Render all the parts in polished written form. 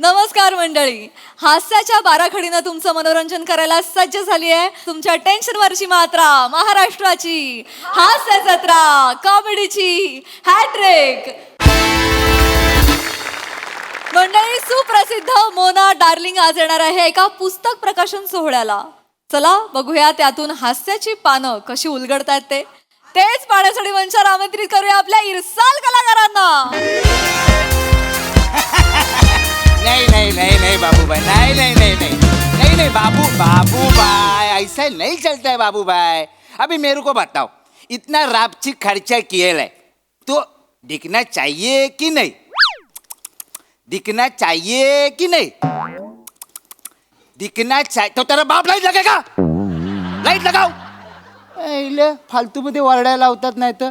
नमस्कार मंडळी, हास्याच्या बाराखडीनं तुमचं मनोरंजन करायला सज्ज झाली आहे तुमच्या टेन्शनवरची मात्रा, महाराष्ट्राची हास्य जत्रा, कॉमेडीची हॅट्रिक. मंडळी, सुप्रसिद्ध मोना डार्लिंग आज येणार आहे एका पुस्तक प्रकाशन सोहळ्याला. चला बघूया त्यातून हास्याची पानं कशी उलगडतायत तेच पाहण्यासाठी मंचावर आमंत्रित करूया आपल्या इरसाल कलाकारांना. नहीं नहीं नहीं नहीं बाबू भाई, नहीं नहीं नहीं नहीं नहीं नहीं बाबू भाई, ऐसा नहीं चलता है बाबू भाई. अभी मेरे को बताओ, इतना रापची खर्चा किया है तो दिखना चाहिए कि नहीं? दिखना चाहिए कि नहीं? दिखना चाहिए तो तेरा बाप लाइट लगेगा. लाइट लगाओ. फालतू मध्ये वरडायला लावतात नाही तर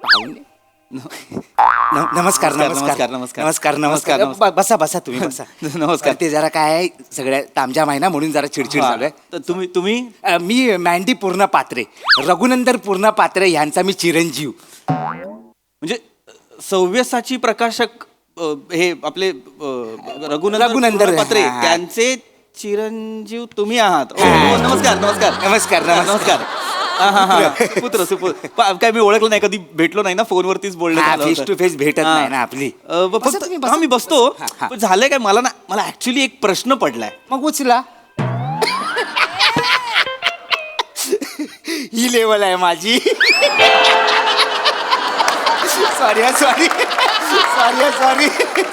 पाहुणे. नमस्कार नमस्कार नमस्कार नमस्कार नमस्कार. बसा बसा तुम्ही बसा. नमस्कार. ते जरा काय आहे, सगळ्या तामजाम आहे ना म्हणून जरा चिडचिड झालं आहे. तर तुम्ही मी मँडी पूर्ण पात्रे, रघुनंदन पूर्ण पात्रे यांचा मी चिरंजीव. म्हणजे सव्यसाची प्रकाशक हे आपले रघुनंदन पात्रे हा, हा. त्यांचे चिरंजीव तुम्ही आहात. नमस्कार नमस्कार नमस्कर नमस्कार. पुत्र सुपुत्र काय मी ओळखलं नाही, कधी भेटलो नाही ना, फोनवरतीच बोलणं फेस टू फेस भेटत नाही ना आपली. बसा तुम्ही, बसा. मी बसतो. हा. पण झालंय काय, मला ऍक्च्युली एक प्रश्न पडलाय. मग उचला. ही लेवल आहे माझी. Sorry sorry sorry sorry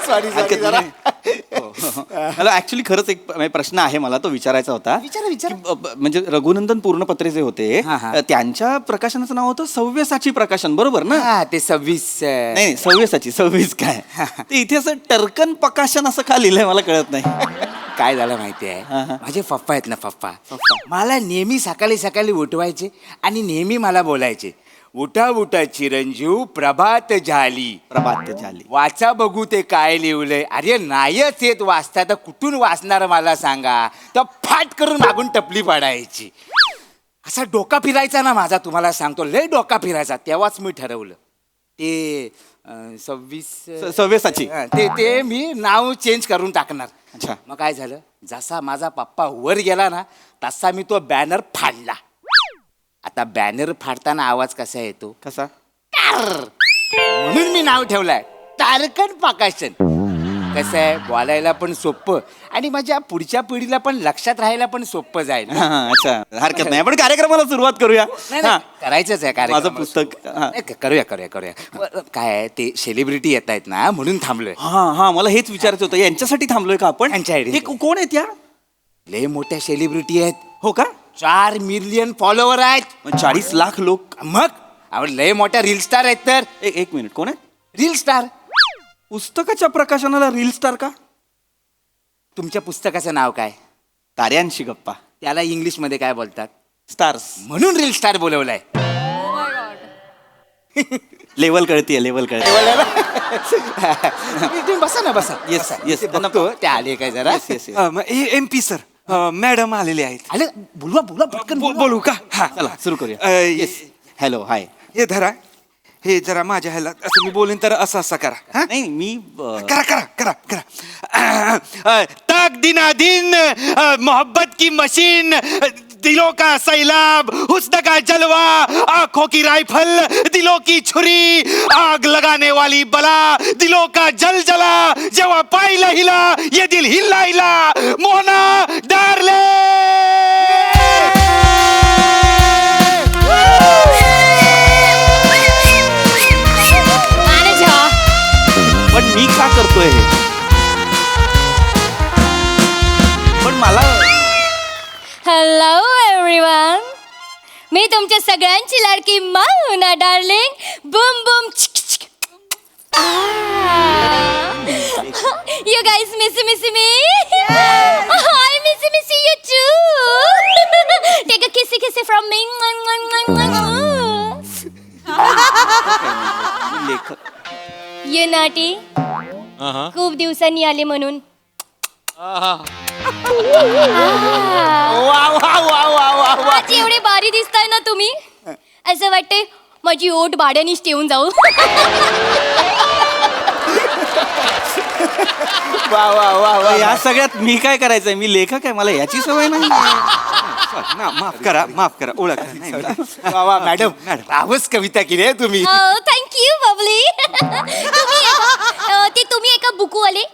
sorry sorry जरा. मला ऍक्च्युली खरंच एक प्रश्न आहे, मला तो विचारायचा होता. विचारा विचारा. म्हणजे रघुनंदन पूर्णपत्रे जे होते हा, हा. त्यांच्या प्रकाशनाचं नाव होतं सव्यसाची प्रकाशन, बरोबर ना? हा, ते 26 नाही सव्यसाची 26 काय ते इथे असं टर्कन प्रकाशन असं का लिहिलंय मला कळत नाही. काय झालं माहिती आहे, हा, हा. माझे पप्पा आहेत ना, पप्पा मला नेहमी सकाळी सकाळी उठवायचे आणि नेहमी मला बोलायचे, उठा उठा चिरंजीव, प्रभात झाली. प्रभात झाली. वाचा बघू ते काय लिहिलंय. अरे नाहीच येत वाचता तर कुठून वाचणार मला सांगा. तर फाट करून मागून टपली पाडायची. असा डोका फिरायचा ना माझा, तुम्हाला सांगतो लय डोका फिरायचा. तेव्हाच मी ठरवलं ते 26 सव्यसाची. ते ते मी नाव चेंज करून टाकणार. अच्छा. मग काय झालं, जसा माझा पप्पा वर गेला ना तसा मी तो बॅनर फाडला. आता बॅनर फाडताना आवाज कसा येतो, कसा? म्हणून मी नाव ठेवलंय तारकन प्रकाशन. कसं आहे, बोलायला पण सोपं आणि माझ्या पुढच्या पिढीला पण लक्षात राहायला पण सोपं जाईल ना. अच्छा, हरकत नाही. आपण कार्यक्रमाला सुरुवात करूया. नाही, नाही, करायचंच आहे कार्यक्रम. माझं पुस्तक. नाही, करूया करूया करूया. काय आहे, ते सेलिब्रिटी येत आहेत ना म्हणून थांबलोय. हा, मला हेच विचारायचं होतं, यांच्यासाठी थांबलोय का आपण? यांच्यासाठी. हे कोण आहेत या? लय मोठ्या सेलिब्रिटी आहेत. हो का? 4 मिलियन फॉलोवर आहेत. 40 लाख लोक. मग आपण लय मोठ्या रील स्टार आहेत. तर एक मिनिट, कोण आहे? Reel star. पुस्तकाच्या प्रकाशनाला रील स्टार का? तुमच्या पुस्तकाचं नाव काय? ताऱ्यांशी गप्पा. त्याला इंग्लिश मध्ये काय बोलतात? स्टार्स. म्हणून रील स्टार बोलवलाय. लेवल कळतीये, लेवल कळते. तुम्ही बसा ना, बसा. Yes, yes. ते बघतो ते आले काय जरा. MP सर, मॅडम आलेले आहेत. आले, बोलवा बोलवा पटकन बोलवा. बोलू का? हा, चला सुरू करूया. येस. हॅलो, हाय. हे धरा, हे जरा माझ्या ह्याला असं मी बोलेन तर असं असं करा. हा? नाही मी करा करा करा करा. तक दिना दिन मोहब्बत की मशीन, दिलों का सैलाब, हुस्न का जलवा, आंखों की राइफल, दिलों की छुरी, आग लगाने वाली बला, दिलों का जल जला, जेव्हा पाहिला हिला ये दिल हिला हिला, मोना डार्लिंग. पण मी का करतोय हे? पण मला हॅलो एव्हरीवन, मी तुमच्या सगळ्यांची लाडकी Mona darling. Boom boom. You guys miss me. I miss you too. Take a kiss from me. लेखक. You naughty. खूप दिवसांनी आले म्हणून. वा वा वा वा वा वा. आज एवढे भारी दिसताय ना तुम्ही, असं वाटतंय माझी ओट भाड्यानेच ठेवून जाऊ. वा वा वा वा या सगळ्यात मी काय करायचंय? मी लेखक आहे, मला याची सवय नाही. माफ करा ओळख नाही. वा वा मॅडम रावच कविता केली आहे तुम्ही. थँक्यू बबली. तुम्ही एका बुकूवाले.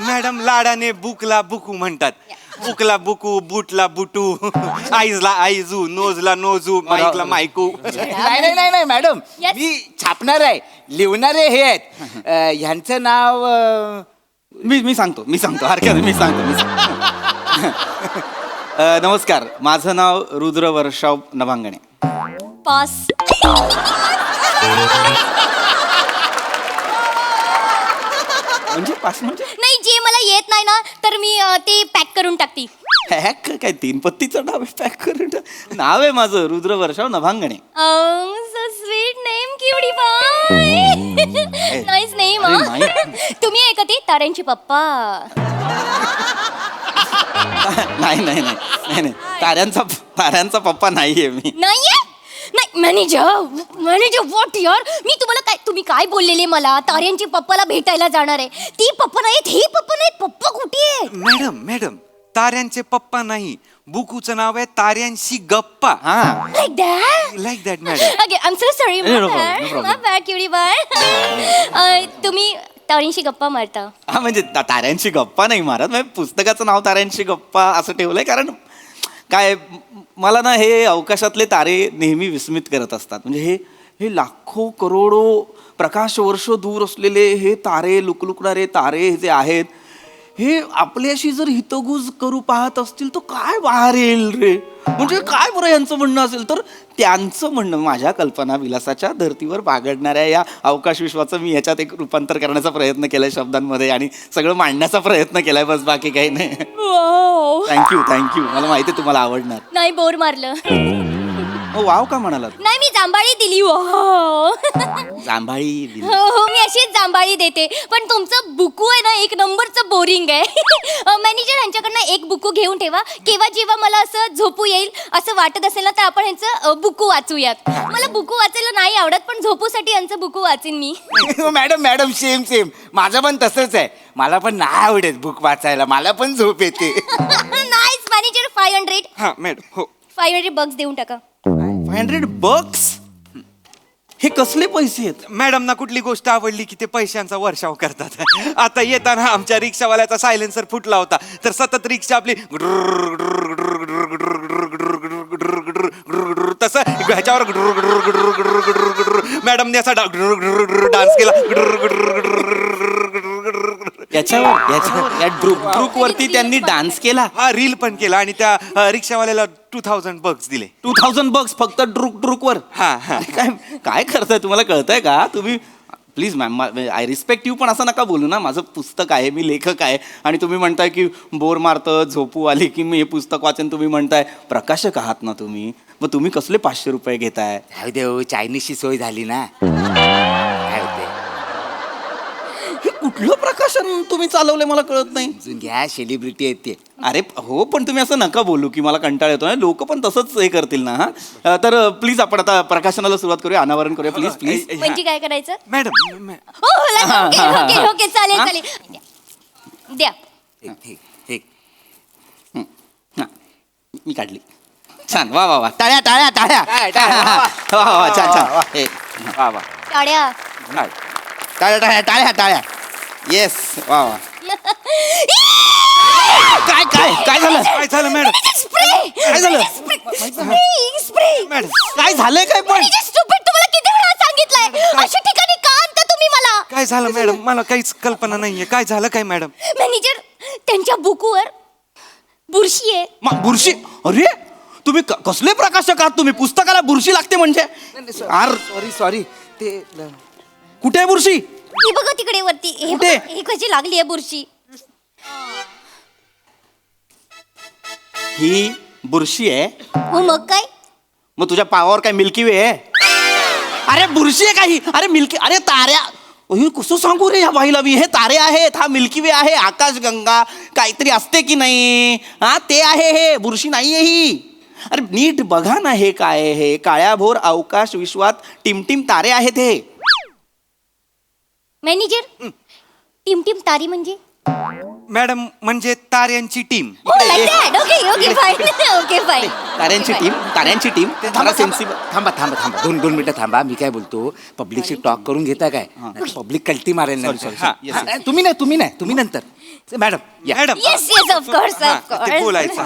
मॅडम लाडाने बुकला बुकू म्हणतात. बुकला बुकू, बूटला बुटू, आईजला आईजू, नोजला नोजू, माईकला मायकू. नाही मॅडम Yes. मी छापणार आहे, लिवणारे हे आहेत. ह्यांचं नाव मी सांगतो हरकत नाही, मी सांगतो. नमस्कार, माझं नाव रुद्र वर्षाव नभांगणे. पास. म्हणजे पास म्हणजे नाही, जे मला येत नाही ना तर मी ते पॅक करून टाकते. पॅक काय? 3 पत्तीचं नाव आहे, पॅक करून नाव आहे माझं रुद्र वर्षाव नभांगणे. सो स्वीट नेम, क्युटी पाय. Nice name. अरे नाही. तुम्ही आहे का ते ताऱ्यांचे पप्पा? नाही ताऱ्यांचा पप्पा नाहीये मी. नाहीये? नाही मॅनेजर व्हॉट यार, मी तुम्ही काय बोललेले मला? ताऱ्यांची पप्पाला भेटायला जाणार आहे. ती पप्पा नाहीत, हे पप्पा नाहीत. पप्पा कुठे आहे? मॅडम ताऱ्यांचे पप्पा नाही, बुकूचं नाव आहे ताऱ्यांशी गप्पा. हा like that madam. Okay, I am so sorry. No problem. My bad cutie bye. तुम्ही ताऱ्यांशी गप्पा मारता? हा म्हणजे ताऱ्यांची गप्पा नाही मारत, म्हणजे पुस्तकाचं नाव ताऱ्यांची गप्पा असं ठेवलंय कारण काय मला ना हे अवकाशातले तारे नेहमी विस्मित करत असतात. म्हणजे हे लाखो करोडो प्रकाश वर्ष दूर असलेले हे तारे, लुकलुकणारे तारे जे आहेत, हे आपल्याशी जर हितगुज करू पाहत असतील तर काय बाहेर येईल रे? म्हणजे काय बरं यांचं म्हणणं असेल तर त्यांचं म्हणणं माझ्या कल्पना विलासाच्या धर्तीवर बागडणाऱ्या या अवकाश विश्वाचं मी याच्यात एक रूपांतर करण्याचा प्रयत्न केलाय शब्दांमध्ये आणि सगळं मांडण्याचा प्रयत्न केलाय, बस बाकी काही नाही. थँक्यू मला माहिती आहे तुम्हाला आवडणार. नाही, बोर मारलं. वाव का म्हणालात? नाही, मी जांभाळी दिली. हो जांभाळी दिली. हो, मी अशीच जांभाळी देते. पण तुमचं बुकू आहे ना, एक नंबरचं बोरिंग आहे. मॅनेजर, ह्यांच्याकडनं एक बुकू घेऊन ठेवा. केव्हा जेव्हा मला असं झोपू येईल असं वाटत असेल ना तर आपण ह्यांचं बुकू वाचूयात. मला बुकू वाचायला नाही आवडत, पण झोपूसाठी यांचं बुकू वाचीन मी. मॅडम सेम माझं पण तसंच आहे. मला पण नाही आवडत बुक वाचायला, मला पण झोप येते. Nice manager. 500. हा मॅडम हो. 500 बक्स देऊन टाका. 500 bucks? हे कसले पैसे आहेत? मॅडम ना कुठली गोष्ट आवडली की ते पैशांचा वर्षाव करतात. आता येताना आमच्या रिक्षावाल्याचा सायलेन्सर फुटला होता तर सतत रिक्षा आपली तसं ह्याच्यावर मॅडमने असा डान्स केला. याच्यावर या ड्रुक वरती त्यांनी डान्स केला. हा रील पण केला आणि त्या रिक्षावाल्याला 2000 bucks दिले. 2000 bucks फक्त ड्रुक वर. हा. काय करताय? तुम्हाला कळतंय का? तुम्ही please ma'am, I respect you, पण असं नका बोलू ना. माझं पुस्तक आहे, मी लेखक आहे आणि तुम्ही म्हणताय की बोर मारतं, झोपू आली की मी हे पुस्तक वाचेन. तुम्ही म्हणताय प्रकाशक आहात ना तुम्ही, मग तुम्ही कसले 500 रुपये घेताय? काय देऊ, चायनीजची सोय झाली ना. काय होते हे कुठलं प्रकाशन तुम्ही चालवलंय मला कळत नाही. अजून घ्या, सेलिब्रिटी येते. अरे हो, पण तुम्ही असं नका बोलू की मला कंटाळ येतो. लोक पण तसंच हे करतील ना. हा तर प्लीज आपण आता प्रकाशनाला सुरुवात करूया, अनावरण करूया प्लीज. म्हणजे काय करायचं? मॅडम ओके, चालेल. द्या. ठीक. हा, मी काढली. छान, वा टाळ्या वा छान. हे, वा टाळ्या. येस, वा. काय झालं? काय झालं मॅडम? काय झालं? स्प्रे. मॅडम काय झालंय काय पण? तुम्हाला किती वेळा सांगितलंय अशा ठिकाणी का आणता तुम्ही मला? काय झालं मॅडम? मला काहीच कल्पना नाहीये. काय झालं काय मॅडम? मॅनेजर, त्यांच्या बुकवर बुरशी आहे. बुरशी? अरे तुम्ही कसले प्रकाशक आहात तुम्ही? पुस्तकाला बुरशी लागते म्हणजे? सॉरी ते कुठे आहे बुरशी? ही बघा तिकडे वरती. हे कुठे? बघा, ही कशी लागली आहे बुरशी. ही बुरशी आहे? हो मग काय? मग तुझ्या पावावर काय मिल्की वे आहे? अरे बुरशी आहे काही? अरे मिल्की, अरे ताऱ्या. कसं सांगू रे ह्या बाईला मी? हे तारे आहेत, हा मिल्की वे आहे, आकाशगंगा काहीतरी असते की नाही. हा ते आहे, हे बुरशी नाहीये ही. अरे नीट बघा ना, हे काय आहे? हे काळ्याभोर अवकाश विश्वात टिमटिम तारे आहेत हे. मॅनेजर, टिम तारी म्हणजे मॅडम म्हणजे ताऱ्यांची team. Okay fine okay fine ताऱ्यांची टीम थांबा सेन्सिबल थांबा थांबा थांबा 2 मिनिटं थांबा. मी काय बोलतो पब्लिकशी टॉक करून घेता काय पब्लिक कल्टी मारेल नंतर. हा, हा, तुम्ही नंतर मॅडम या. मॅडम येस ऑफ कोर्स ते बोलायचं.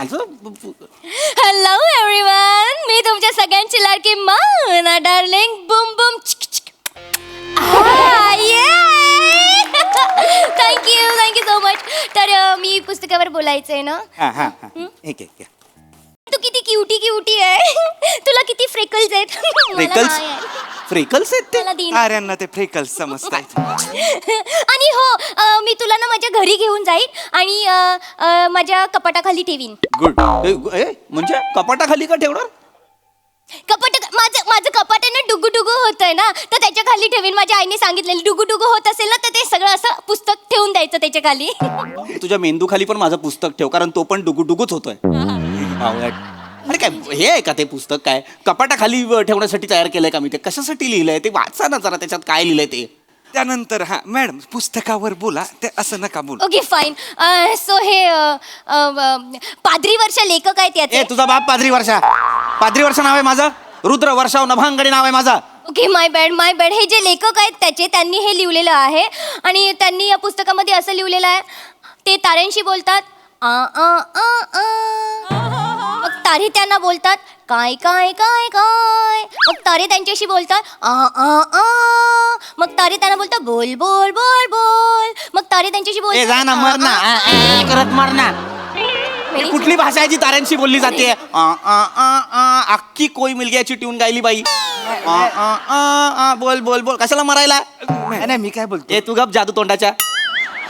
हॅलो एव्हरीवन, मी तुमच्या सगळ्यांची लाडकी Mona darling Bum Bum thank you so much. तर मी पुस्तकावर बोलायचंय ना. हा हा हा एक एक या. तू किती क्युटी आहे. तुला किती फ्रेकल्स आहेत. फ्रेकल्स फ्रेकल्स आहेत ते मला दिन. ताऱ्यांना ते फ्रेकल्स समजतायत. आणि हो मी तुला ना माझ्या घरी घेऊन जाईन आणि माझ्या कपाटाखाली ठेवीन. गुड म्हणजे कपाटाखाली का ठेवणार? माझं कपाट आहे ना डुगू होतंय ना, तर त्याच्या खाली ठेवीन. माझ्या आईने सांगितलेलं डुगू होत असेल ना तर ते सगळं असं पुस्तक ठेवून द्यायचं त्याच्या खाली. तुझ्या मेंदू खाली पण माझं पुस्तक ठेव, कारण तो पण डुगूच होतोय. अरे काय हे आहे का ते पुस्तक? काय कपाटाखाली ठेवण्यासाठी तयार केलंय का मी? ते कशासाठी लिहिलंय ते वाचा ना जरा, त्याच्यात काय लिहिलंय ते. त्यानंतर हा मॅडम पुस्तकावर बोला, ते असं नका बोलू. Okay fine. सो हे पाद्री वर्षा लेखक आहेत याचे. तुझा बाप पाद्री वर्षा नाव आहे माझं. रुद्र वर्षाव नभांगडी नाव आहे माझा. ओके माय बॅड. हे जे लेखक आहेत त्याचे, त्यांनी हे लिहिलेलं आहे आणि त्यांनी या पुस्तकामध्ये असं लिहिलेलं आहे, ते ताऱ्यांशी बोलतात आ आ आ आ. मग तारे त्यांना बोलतात काय काय काय काय. मग तारे त्यांच्याशी बोलतात आ आ आ. मग तारे त्यांना बोलतात बोल बोल बोल बोल. मग तारे त्यांच्याशी बोलतात जा ना आ, मर ना आ, करत मर ना. मेरी- कुठली भाषा आहे जी ताऱ्यांशी बोलली जाते? अख्खी कोई मिलग्याची ट्यून गायली बाई. बोल बोल बोल कशाला मरायला? नाही मी काय बोलतो तू गप जादू तोंडाच्या.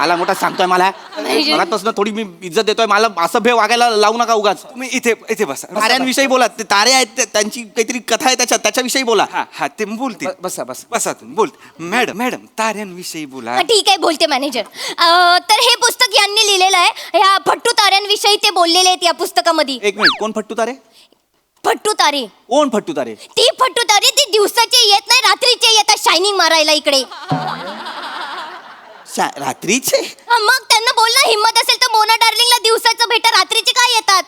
आला मोठा सांगतोय मला. मनापासून थोडी मी इज्जत देतोय. मला असभ्य वागायला लावू नका उगाच. तुम्ही इथे बसा. ताऱ्यांविषयी बोला. ते तारे आहेत त्यांची काहीतरी कथा आहे त्याच्याविषयी बोला. हा ते बोलते. बसा बसा तुम्ही बोल. मॅडम ताऱ्यांविषयी बोला. हा, ठीक आहे बोलते मॅनेजर. तर हे पुस्तक यांनी लिहिलेलं आहे. ह्या फट्टू ताऱ्यांविषयी ते बोललेले आहेत या पुस्तकामध्ये. एक मिनिट, कोण फट्टू तारे? फट्टू तारे. कोण फट्टू तारे? ती फट्टू तारे ती दिवसाचे येत नाही, रात्रीचे येतात शायनिंग मारायला इकडे. रात्रीचे? मग त्यांना बोल ना, हिम्मत असेल तर मोना डार्लिंगला दिवसाचं भेटा, रात्रीचे काय येतात?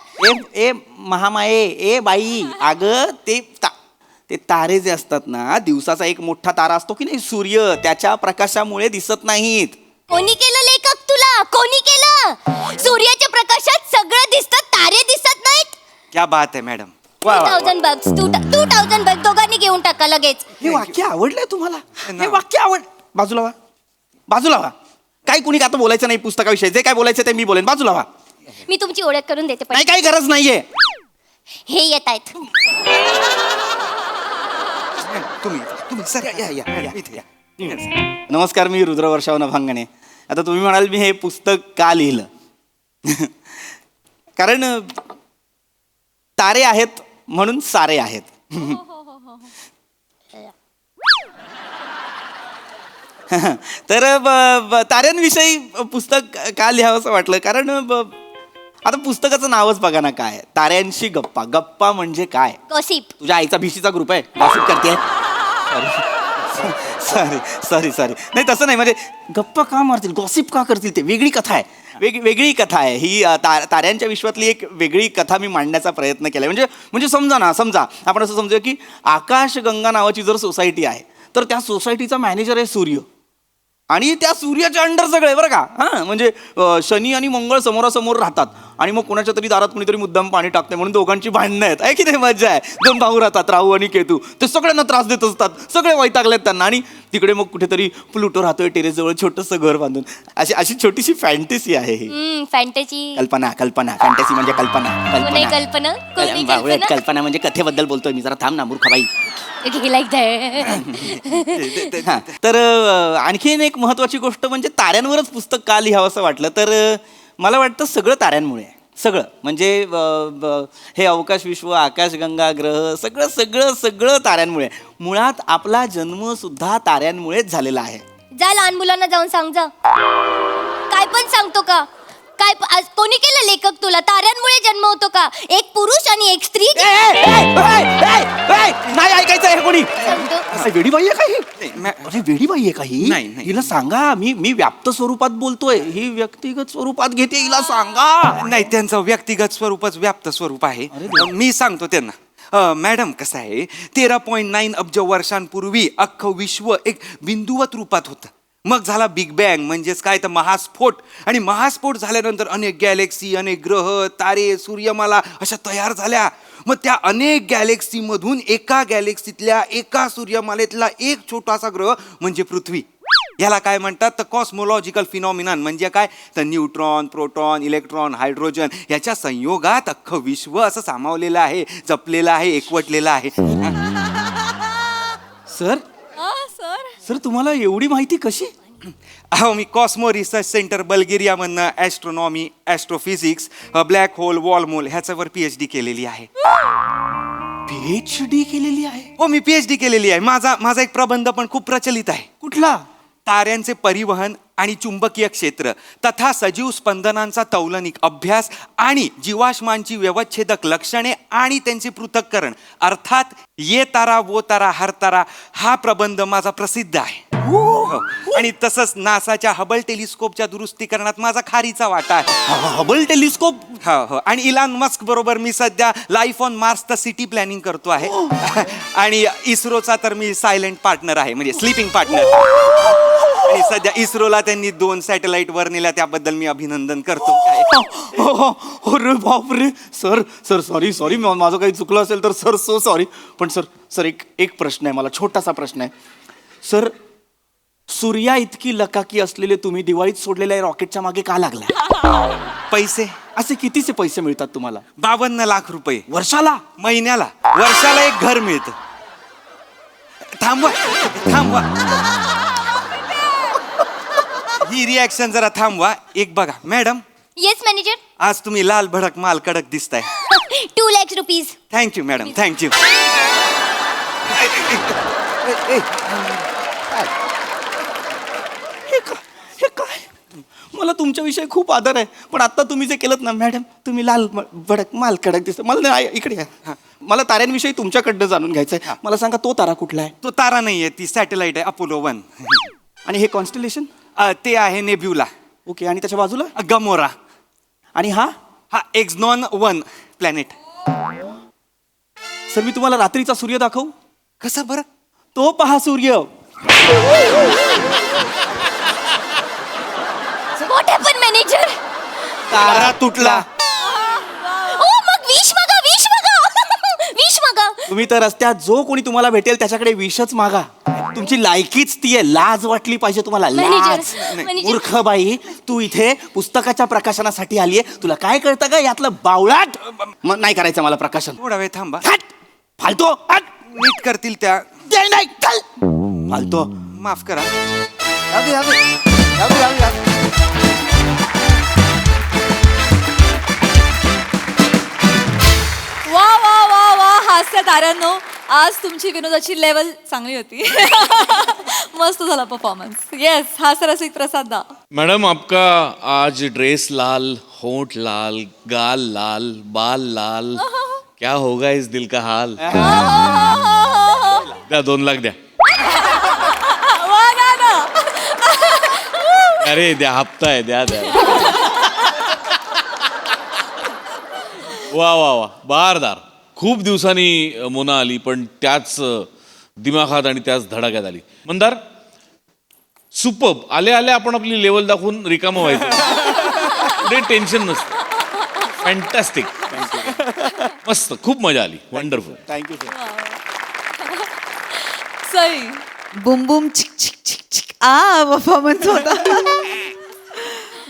ए महामाये, ए बाई, अगं ते तारे जे असतात ना, दिवसाचा एक मोठा तारा असतो की नाही सूर्य, त्याच्या प्रकाशामुळे दिसत नाहीत. कोणी केलं लेखक तुला? कोणी केलं? सूर्याच्या प्रकाशात सगळं दिसतं, तारे दिसत नाहीत. क्या बात आहे मॅडम. 2000 bucks 2000 bucks दोघांनी घेऊन टाका लगेच. हे वाक्य आवडलंय तुम्हाला? हे वाक्य बाजूला व्हा. काय कुणी आता बोलायचं नाही पुस्तकाविषयी. जे काय बोलायचं ते मी बोलेन. बाजूला व्हा. मी तुमची ओळख करून देते पण नाही, काही गरज नाहीये. हे येत आहेत. तुम्ही सर या. इथे या. नमस्कार, मी रुद्र वर्षाव नभांगणे. आता तुम्ही म्हणाल मी हे पुस्तक का लिहिलं? कारण तारे आहेत म्हणून सारे आहेत. तर ताऱ्यांविषयी पुस्तक का लिहावं असं वाटलं? कारण आता पुस्तकाचं नावच बघा ना काय, ताऱ्यांशी गप्पा म्हणजे काय? गॉसिप. तुझ्या आईचा भिशीचा ग्रुप आहे, गॉसिप करते. सॉरी नाही तसं नाही. म्हणजे गप्पा का मारतील, गॉसिप का करतील? ते वेगळी कथा आहे. वेगळी कथा आहे ही. ताऱ्यांच्या विश्वातली एक वेगळी कथा मी मांडण्याचा प्रयत्न केला. म्हणजे समजा आपण असं समजूया की आकाशगंगा नावाची जर सोसायटी आहे, तर त्या सोसायटीचा मॅनेजर आहे सूर्य. आणि त्या सूर्याच्या अंडर सगळे बरं का. हां, म्हणजे शनी आणि मंगळ समोरासमोर राहतात आणि मग कोणाच्या तरी दारात कुणीतरी मुद्दाम पाणी टाकते म्हणून दोघांची भांडणं आहेत. आहे की नाही? मज्जा आहे. 2 भाऊ राहतात, राहू आणि केतू. ते सगळ्यांना त्रास देत असतात, सगळे वैतागलेत त्यांना. आणि तिकडे मग कुठेतरी प्लुटो राहतोय टेरेसजवळ छोटंसं घर बांधून. अशी छोटीशी फॅन्टसी आहे ही. फॅन्टसी. कल्पना फॅन्टसी म्हणजे कल्पना. कल्पना म्हणजे कथेबद्दल बोलतोय मी. जरा थांब ना मूर्खबाई. तर आणखीन एक महत्वाची गोष्ट म्हणजे ताऱ्यांवरच पुस्तक का लिहावं असं वाटलं? तर मला वाटतं सगळं ताऱ्यांमुळे आहे. सगळं म्हणजे हे अवकाश विश्व, आकाशगंगा, ग्रह, सगळं ताऱ्यांमुळे. मुळात आपला जन्म सुद्धा ताऱ्यांमुळेच झालेला आहे. जा लहान मुलांना जाऊन सांग जा. काय पण सांगतो का? काय कोणी केलं लेखक तुला? ताऱ्यांमुळे जन्म होतो का? एक पुरुष आणि एक स्त्री. नाही ऐकायचं आहे कोणी. सांगतो. असं वेडीबाई आहे काही? नाही, अरे वेडीबाई आहे काही? नाही, नाही. हिला सांगा, मी व्याप्त स्वरूपात बोलतोय, ही व्यक्तिगत स्वरूपात घेते, हिला सांगा. नाही, त्यांचं व्यक्तिगत स्वरूपच व्याप्त स्वरूप आहे. मी सांगतो त्यांना. मॅडम कसं आहे, 13.9 अब्ज वर्षांपूर्वी अख्खं विश्व एक बिंदुवत रूपात होतं. मग झाला बिग बँग, म्हणजेच काय तर महास्फोट. आणि महास्फोट झाल्यानंतर अनेक गॅलेक्सी, अनेक ग्रह, तारे, सूर्यमाला अशा तयार झाल्या. मग त्या अनेक गॅलेक्सीमधून एका गॅलेक्सीतल्या एका सूर्यमालेतला एक छोटासा ग्रह म्हणजे पृथ्वी. याला काय म्हणतात तर कॉस्मोलॉजिकल फिनॉमिनन. म्हणजे काय तर न्यूट्रॉन, प्रोटॉन, इलेक्ट्रॉन, हायड्रोजन याच्या संयोगात अख्खं विश्व असं सामावलेलं आहे, जपलेलं आहे, एकवटलेलं आहे. सर सर सर तुम्हाला एवढी माहिती कशी? अहो, मी कॉस्मो रिसर्च सेंटर बल्गेरियामधनं astronomy, astrophysics, black hole, wormhole ह्याच्यावर PhD केलेली आहे. PhD केलेली आहे? हो, मी PhD केलेली आहे. माझा एक प्रबंध पण खूप प्रचलित आहे. कुठला? ताऱ्यांचे परिवहन आणि चुंबकीय क्षेत्र तथा सजीव स्पंदनांचा तौलनिक अभ्यास आणि जीवाश्मांची व्यवच्छेदक लक्षणे आणि त्यांचे पृथक्करण, अर्थात ये तारा वो तारा हर तारा हा प्रबंध माझा प्रसिद्ध आहे. हो. आणि तसंच नासाच्या हबल टेलिस्कोपच्या दुरुस्तीकरणात माझा खारीचा वाटा आहे. Hubble telescope? हो हो. आणि इलॉन मस्क बरोबर मी सध्या life on Mars the city planning करतो आहे. आणि इस्रोचा तर मी सायलेंट पार्टनर आहे, म्हणजे स्लीपिंग पार्टनर. आणि सध्या इस्रोला त्यांनी 2 सॅटेलाइट वर नेल्या, त्याबद्दल मी अभिनंदन करतो. अरे बापरे. सर सॉरी माझं काही चुकलं असेल तर सर सो सॉरी. पण सर एक प्रश्न आहे, मला छोटासा प्रश्न आहे. सर, सूर्या इतकी लकाकी असलेले तुम्ही दिवाळीत सोडलेल्या रॉकेटच्या मागे का लागला? पैसे? असे कितीचे पैसे मिळतात तुम्हाला? 52 लाख रुपये वर्षाला? महिन्याला. वर्षाला एक घर मिळतं. थांबवा ही रिॲक्शन जरा थांबवा. एक बघा मॅडम, येस मॅनेजर. आज तुम्ही लाल भडक माल कडक दिसताय. 2 lakh rupees. Thank you madam, thank you. हे काय? मला तुमच्याविषयी खूप आदर आहे, पण आता तुम्ही जे केलं ना मॅडम, तुम्ही लाल भडक माल कडक दिसत. मला नाही, इकडे या. मला ताऱ्यांविषयी तुमच्याकडनं जाणून घ्यायचंय. मला सांगा, तो तारा कुठला आहे? तो तारा नाहीये, ती सॅटेलाइट आहे, अपोलो 1. आणि हे कॉन्स्टलेशन? ते आहे नेब्युला. ओके. आणि त्याच्या बाजूला? गमोरा. आणि हा? हा एक्झनॉन 1 प्लॅनेट. सर, मी तुम्हाला रात्रीचा सूर्य दाखवू? कसं बरं? तो पहा सूर्य. What happen manager? तारा तुटला. ओ मग विश मागा. विश मागा. तुम्ही तर रस्त्यात जो कोणी तुम्हाला भेटेल त्याच्याकडे विषच मागा. तुमची लायकीच ती आहे. लाज वाटली पाहिजे तुम्हाला. लाज. मॅनेजर. मूर्ख बाई, तू इथे पुस्तकाच्या प्रकाशनासाठी आलीये. तुला काय कळतं का यातलं बावळाट? नाही करायचं मला प्रकाशन. थोडा वेळ थांबा. हट! फालतो. हट! नीट करतील त्या. नाही, चल. फालतो. माफ करा. वा वा वा वा हास्य ताऱ्यांनो, आज तुमची विनोदाची लेवल चांगली होती. मस्त झाला परफॉर्मन्स. येस, हास्यरसिक प्रसाद दा. मैडम, आपका आज ड्रेस लाल, होंठ लाल, गाल लाल, बाल लाल, क्या होगा इस दिल का हाल. द्या 2 लाख द्या. वा ना ना. अरे द्या, हप्ता आहे, द्या. वा वा वा, बहारदार. खूप दिवसांनी मोना आली, पण त्याच दिमाखात आणि त्याच धडाक्यात आली. मंदार, सुपर्ब. आले आपण आपली लेवल दाखवून रिकामं व्हायचं. टेन्शन नसतं. फॅन्टॅस्टिक. मस्त, खूप मजा आली. Wonderful. Thank you sir. Sai. Boom boom चिक चिक चिक चिक परफॉर्मन्स होता.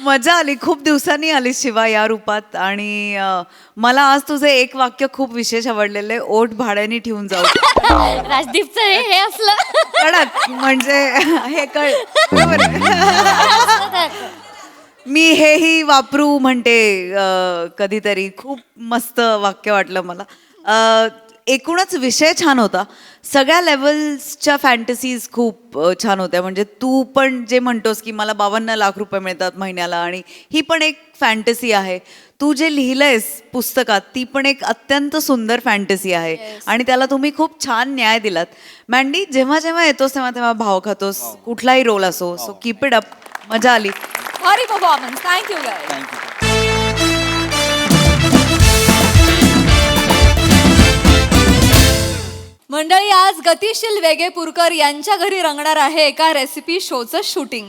मजा आली. खूप दिवसांनी आली शिवा या रूपात. आणि मला आज तुझं एक वाक्य खूप विशेष आवडलेलं आहे, ओठ भाड्याने ठेवून जाऊ. राजदीपचं हे असलं. कडक म्हणजे हे कळ. बरोबर आहे. मी हेही वापरू म्हणते कधीतरी. खूप मस्त वाक्य वाटलं मला. एकूणच विषय छान होता. सगळ्या लेवल्सच्या फॅन्टसीज खूप छान होत्या. म्हणजे तू पण जे म्हणतोस की मला 52 लाख रुपये मिळतात महिन्याला, आणि ही पण एक फॅन्टसी आहे. तू जे लिहिलंयस पुस्तकात ती पण एक अत्यंत सुंदर फॅन्टसी आहे. आणि त्याला तुम्ही खूप छान न्याय दिलात. मँडी, जेव्हा जेव्हा येतोस तेव्हा तेव्हा भाव खातोस, कुठलाही रोल असो. So keep it up. मजा आली. भारी परफॉर्मन्स. Thank you guys. मंडळी, आज गतिशील वेगेपूरकर यांच्या घरी रंगणार आहे एका रेसिपी शोचं शूटिंग.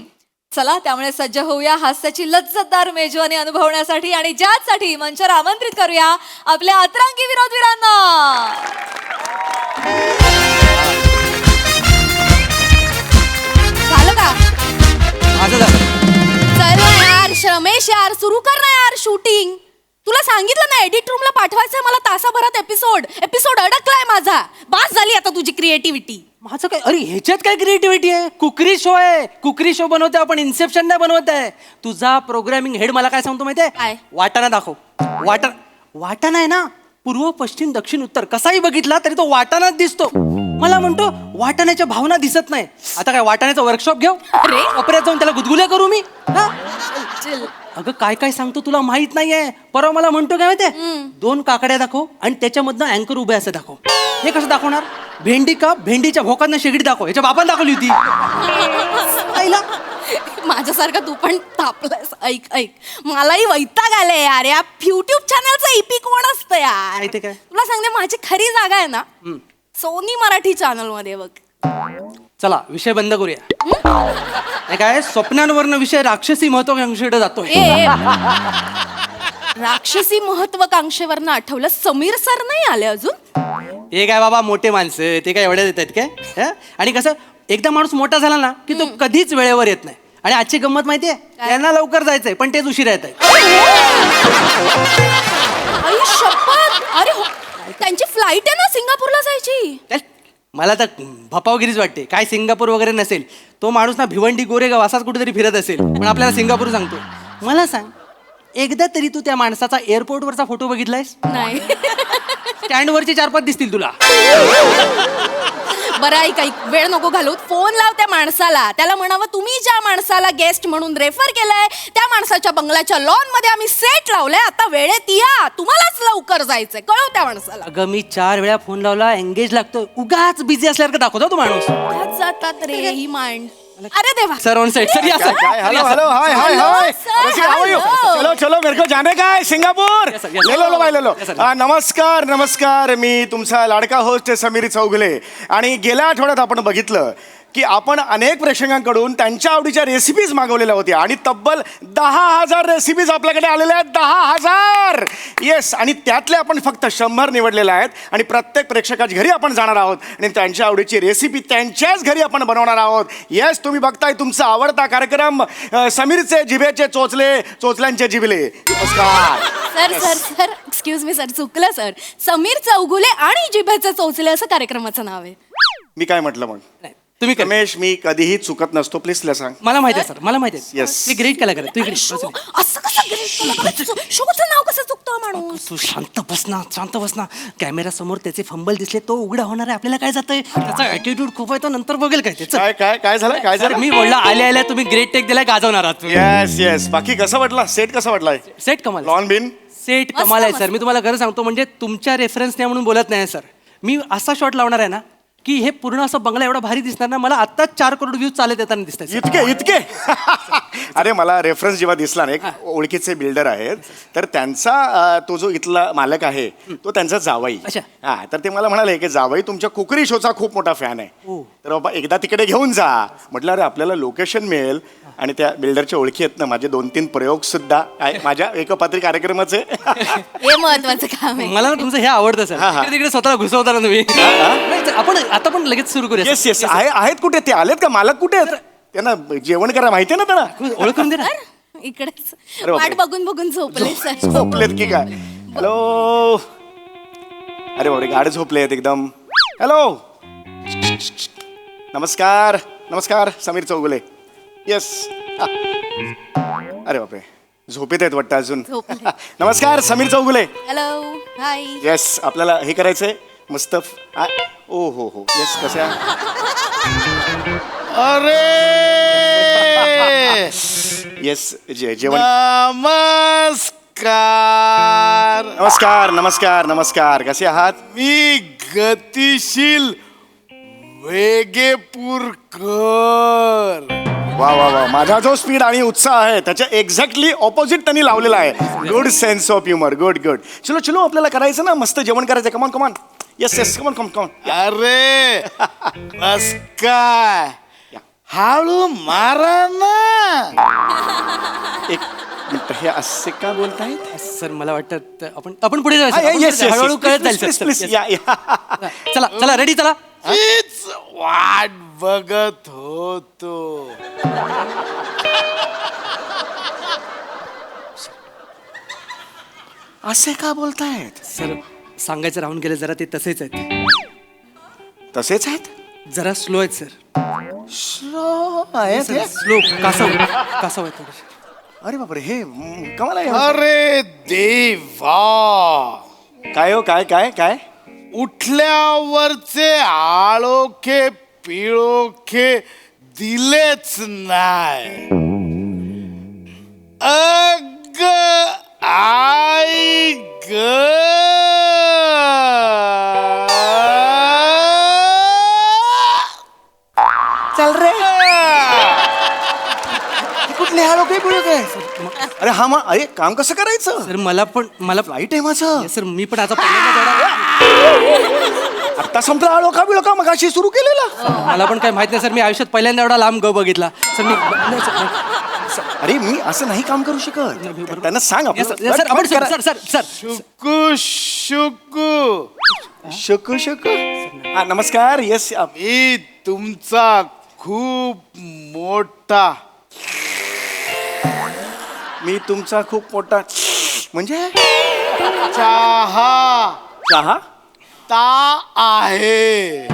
चला त्यामुळे सज्ज होऊया हास्याची लज्जतदार मेजवानी अनुभवण्यासाठी, आणि ज्यासाठी मंचावर आमंत्रित करूया आपल्या अतरंगी विनोदवीरांना. झालं का? माझं झालं. चल ना यार श्रमेश, यार सुरू कर ना यार शूटिंग. तुला सांगितलं ना एडिट रूमला पाठवायचंय मला तासाभरात एपिसोड अडकलाय माझा. बास झाली आता तुझी क्रिएटिव्हिटी. माझं काय, अरे ह्याच्यात काय क्रिएटिव्हिटी आहे? कुकरी शो आहे, कुकरी शो बनवते आपण, इन्सेप्शन नाही बनवत आहे. तुझा प्रोग्रामिंग हेड मला काय सांगतो माहितीये? काय? वाटाणा दाखव. वाटाणा आहे ना, पूर्व पश्चिम दक्षिण उत्तर कसाही बघितला तरी तो वाटाणाच दिसतो. मला म्हणतो वाटाण्याच्या भावना दिसत नाही. आता काय वाटाण्याचा वर्कशॉप घेऊ? अरे वापऱ्यात जाऊन त्याला गुदगुल्या करू मी? हा? अगं काय काय सांगतो तुला माहित नाहीये. परवा मला म्हणतो काय माहितीये, 2 काकड्या दाखव आणि त्याच्यामधनं अँकर उभे असं दाखव. हे कसं दाखवणार? भेंडी का भेंडीच्या भोकांना शेगडी दाखव. याच्या बापान दाखवली होती. आईला माझ्यासारखा तू पण तापलास. ऐक मलाही वैताग आलाय यार. या युट्यूब चॅनलचं ईपी कोण असतं यार? माहिती काय? तुला सांगते माझी खरी जागा आहे ना सोनी मराठी चॅनल मध्ये बघ. चला विषय बंद करूया. नाही काय, स्वप्नांवरनं विषय राक्षसी महत्वाकांक्षेकडे जातोय. राक्षसी महत्वाकांक्षेवरनं आठवलं, समीर सर नाही आले अजून. हे काय बाबा, मोठे माणसं ते काय एवढ्या देत आहेत काय? हं? आणि कसं एकदा माणूस मोठा झाला ना की तो कधीच वेळेवर येत नाही. आणि आजची गंमत माहितीये, त्यांना लवकर जायचंय पण तेच उशिरा येत आहे. आई शपथ. अरे हो, त्यांची फ्लाईट आहे ना सिंगापूरला जायची. मला तर भपावगिरीच वाटते. काय सिंगापूर वगैरे नसेल, तो माणूस ना भिवंडी गोरेगाव असाच कुठेतरी फिरत असेल, पण आपल्याला सिंगापूर सांगतो. मला सांग, एकदा तरी तू त्या माणसाचा एअरपोर्टवरचा फोटो बघितलायस? नाही. स्टँडवरचे 4-5 दिसतील तुला. बरं ऐक, वेळ नको घालू. फोन लाव त्या माणसाला. त्याला म्हणावं तुम्ही ज्या माणसाला गेस्ट म्हणून रेफर केलंय त्या माणसाच्या बंगल्याच्या लॉन मध्ये आम्ही सेट लावलंय. आता वेळेत या, तुम्हालाच लवकर जायचंय. कळव त्या माणसाला. अगं मी 4 वेळा फोन लावला, एंगेज लागतो. उगाच बिझी असल्यासारखं दाखवतो तो माणूस. त्यात जातात रे ही मांड. अरे देवा. Sir on set. सर या sir. Hello hello hi hi hi how are you? चलो चलो मेरे को जाने का है Singapore. Yes, sir, yes, sir. ले लो भाई ले लो. Yes, sir. नमस्कार नमस्कार, मी तुमचा लाडका होस्ट समीर चौगुले. आणि गेल्या आठवड्यात आपण बघितलं की आपण अनेक प्रेक्षकांकडून त्यांच्या आवडीच्या रेसिपीज मागवलेल्या होत्या आणि तब्बल 10,000 रेसिपीज आपल्याकडे आलेल्या आहेत. 10,000. येस. आणि त्यातले आपण फक्त 100 निवडलेल्या आहेत आणि प्रत्येक प्रेक्षकाच्या घरी आपण जाणार आहोत आणि त्यांच्या आवडीची रेसिपी त्यांच्याच घरी आपण बनवणार आहोत. येस, तुम्ही बघताय तुमचा आवडता कार्यक्रम समीरचे जिभेचे चोचले, चोचल्यांचे जिभले. नमस्कार. सर एक्सक्यूज मी सर, चुकलं सर. समीर चौगुले आणि जिभेचे चोचले असं कार्यक्रमाचं नाव आहे. मी काय म्हटलं मग? नाही, तुम्ही कर. रमेश, मी कधीही चुकत नसतो. प्लीज तुला सांग. मला माहिती आहे सर, मला माहिती आहे. Yes. ते ग्रेट कलाकार आहे. तू इकडे शो, बस. असं कसं शोचं नाव कसं चुकतो हा माणूस? तू शांत बस ना, शांत बस ना. कॅमेरा समोर त्याचे फंबल दिसले, तो उघडा होणार आहे. आपल्याला काय जातंय? त्याचा ऍटिट्यूड खूप आहे, तो नंतर बघेल काय त्याचं. काय काय काय झालं? काय सर झालं? मी बोलला आल्या आल्या तुम्ही ग्रेट टेक दिलाय, गाजवणार आहात तुम्ही. Yes yes. बाकी कसं वाटला? सेट कसा वाटलाय? सेट कमाल. लॉन बिन सेट मस्त, कमाल आहे मस्त. सर. मी तुम्हाला खरं सांगतो, म्हणजे तुमच्या रेफरन्स नाही म्हणून बोलत नाही सर. मी असा शॉट लावणार आहे ना की हे पूर्ण असं बंगला एवढा भारी दिसणार ना, मला आत्ताच 4 करोड व्ह्यूज चालत येताना दिसतात. इतके अरे मला रेफरन्स जेव्हा दिसला ना, एक ओळखीचे बिल्डर आहेत, तर त्यांचा तो जो इथला मालक आहे तो त्यांचा जावाई. अच्छा. हा, तर ते मला म्हणाले की जावाई तुमच्या कुकरी शोचा खूप मोठा फॅन आहे, हो. तर बाबा एकदा तिकडे घेऊन जा. म्हटलं अरे आपल्याला लोकेशन मिळेल आणि त्या बिल्डरच्या ओळखी आहेत ना, माझे 2-3 प्रयोग सुद्धा माझ्या एकपात्री कार्यक्रमाचे. हे महत्वाचं काम आहे. मला ना तुमचं हे आवडतं सर. हा, हा. तिकडे तिकडे स्वतःला घुसवता ना तुम्ही. नाही, सर, आपण आता पण लगेच सुरू करूया. Yes yes. आहेत कुठे ते? आलेत का? मालक कुठे आहेत? त्यांना जेवण करा माहिती आहे ना त्यांना? ओळखून दे ना. इकडेच अरे बापरे. वाट बघून बघून झोपले सर. झोपलेत की काय? हॅलो. अरे बापरे, गाडे झोपले आहेत एकदम. हॅलो. नमस्कार नमस्कार, समीर चौगुले. येस. अरे बापरे, झोपेत आहेत वाटतं अजून. झोपले. नमस्कार, Sameer Chougule. Hello hi. Yes, आपल्याला हे करायचंय, मस्त ओ हो येस कशा अरे येस जेवण नमस्कार. नमस्कार नमस्कार नमस्कार कसे आहात? मी गतिशील वेगेपूरकर. वा वा वा माझा जो स्पीड आणि उत्साह आहे त्याच्या एक्झॅक्टली ऑपोजिट त्यांनी लावलेला आहे. Good sense of humour good good. चलो चलो आपल्याला करायचं ना मस्त जेवण करायचं. कमान कमान येस येस कमान कमान कमान. अरे बस काय हळू मारा ना. एक मिनिट हे असे का बोलतायत? सर मला वाटतं आपण पुढे जाऊया, sir. आपण पुढे जाऊया. हळूहळू कळत जाईल sir. Please Yes. या चला चला रेडी चला. हीच वाट बघत होतो. असे का बोलतायत? सर सांगायचं राहून गेलं जरा ते तसेच आहेत. तसेच आहेत. जरा स्लो आहेत सर. स्लो आहेत हे? स्लो कासव आहे थोडं. अरे बापरे हे कमाल आहे. अरे देवा, काय हो काय काय काय उठल्यावरचे आळोखे पिळोखे दिलेच नाही. अग आई ग. चल रे कुठले हालो काही बोलत आहे? अरे हा मग अरे काम कसं करायचं? सर मला फ्लाईट आहे माझं. सर मी पण आता पहिल्यांदा आता संपला आलो का बिळो का मग अशी सुरू केलेला. मला पण काय माहित नाही सर. मी आयुष्यात पहिल्यांदा एवढा लांब ग बघितला सर. मी नाही, सर, नाही. अरे मी असं नाही काम करू शकत. त्यांना सांग Yes, sir. आपलं. Yes, sir. आपण करा. सर सर सर शुकू शुकू. शकू शकू हा नमस्कार येस मी तुमचा खूप मोठा मी तुमचा खूप मोठा म्हणजे चहा चहा ता आहे.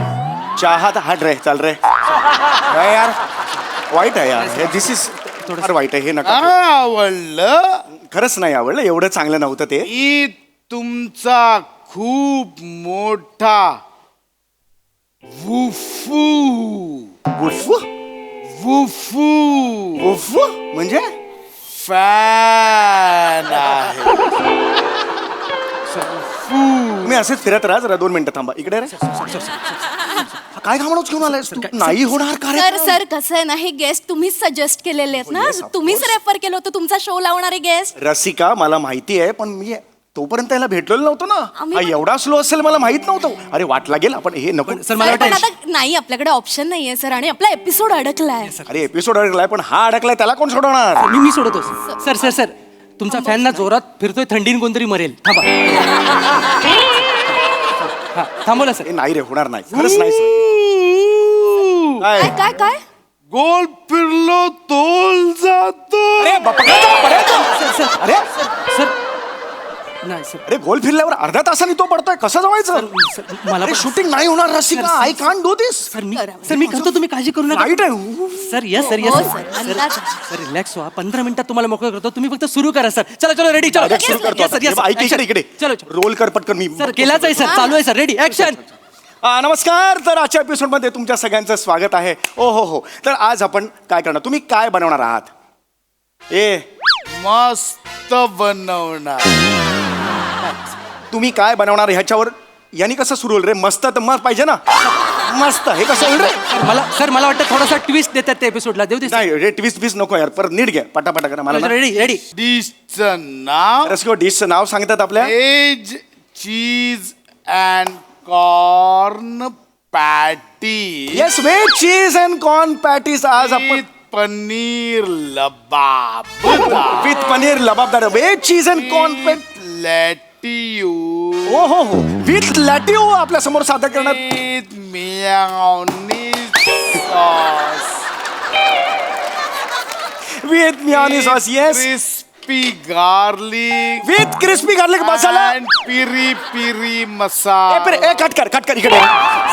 चहा तर हट रे चल रे काय यार वाईट आहे यार हे दिस इज फार वाईट आहे हे नका. आवडलं. खरंच नाही आवडलं एवढं चांगलं नव्हतं ते. मी तुमचा खूप मोठा वुफू उफ वुफू उफ म्हणजे फॅन आहे. मी असेच फिरत राहा जरा 2 मिनिटं थांबा इकडे रे. काय घामणूच घेऊन आलायस तू? नाही होणार का रे? सर सर कसं आहे ना, हे गेस्ट तुम्हीच सजेस्ट केलेले आहेत ना. yes, of तुम्हीच course. रेफर केलं होतं तुमचा शो लावणारे गेस्ट. रसिका मला माहिती आहे पण मी तोपर्यंत त्याला भेटलेलो नव्हतो ना. आम्ही हा, पण- एवढा स्लो असेल मला माहित नव्हतं. अरे वाट लागेल आपण हे नको. सर मला पण वाटतं आता नाही आपल्याकडे ऑप्शन नाहीये सर. आणि आपला एपिसोड अडकलाय. अरे एपिसोड अडकलाय पण हा अडकलाय त्याला कोण सोडवणार? मी सोडतो सर. सर सर तुमचा फॅन ना जोरात फिरतोय. थंडीन कोणतरी मरेल. थांबा. हा थांबवला सर. हे नाही रे होणार नाही खरंच नाही sir. काय काय? काय काय गोल फिरलो तोल जातो. अरे बापा, सर सर अरे सर नाही सर. अरे गोल फिरल्यावर अर्ध्या तासाने तो पडतोय कसं जमायचं? सर मला अरे पण- शूटिंग नाही होणार Rasika. I can't do this. Sir मी करतो. तुम्ही काळजी करू नका. राईट आहे. सर यस सर हो, यस sir. अंदाज. सर रिलॅक्स व्हा. 15 मिनिटात तुम्हाला मोकळं करतो. तुम्ही फक्त सुरू करा सर. चला चलो रेडी चलो. Direct सुरू करतो आता. हे बघ, ऐक इकडे इकडे चलो रोल कर पटकन. मी सर केलाच आहे सर. चालू आहे सर. Ready action. नमस्कार. तर आजच्या एपिसोडमध्ये तुमच्या सगळ्यांचं स्वागत आहे. ओ हो हो. तर आज आपण काय करणार? तुम्ही काय बनवणार आहात? मस्त बनवणार. तुम्ही काय बनवणार ह्याच्यावर यांनी कसं सुरू होईल रे? मस्त तर मस्त पाहिजे ना. मस्त हे कसं होईल रे? सर मला वाटतं थोडासा ट्विस्ट देतात त्या एपिसोडला. देऊ दे सर. नाही रे ट्विस्ट बिस्ट नको यार. परत नीट घ्या पटापटा करा मला. Ready ready. डिशचं नाव रसिको डिशचं नाव सांगतात आपल्या. Veg cheese and corn patty yes veg cheese and corn patties. आज आपण पनीर लबाब with paneer lababdar. Veg cheese and corn pat. Lettuce ओ हो हो विथ लॅटिओ आपल्या समोर सादर करण्यात. With mayonnaise sauce with mayonnaise sauce. Yes crispy garlic with crispy garlic masala. And peri peri uh, masala. Cut कर इकडे.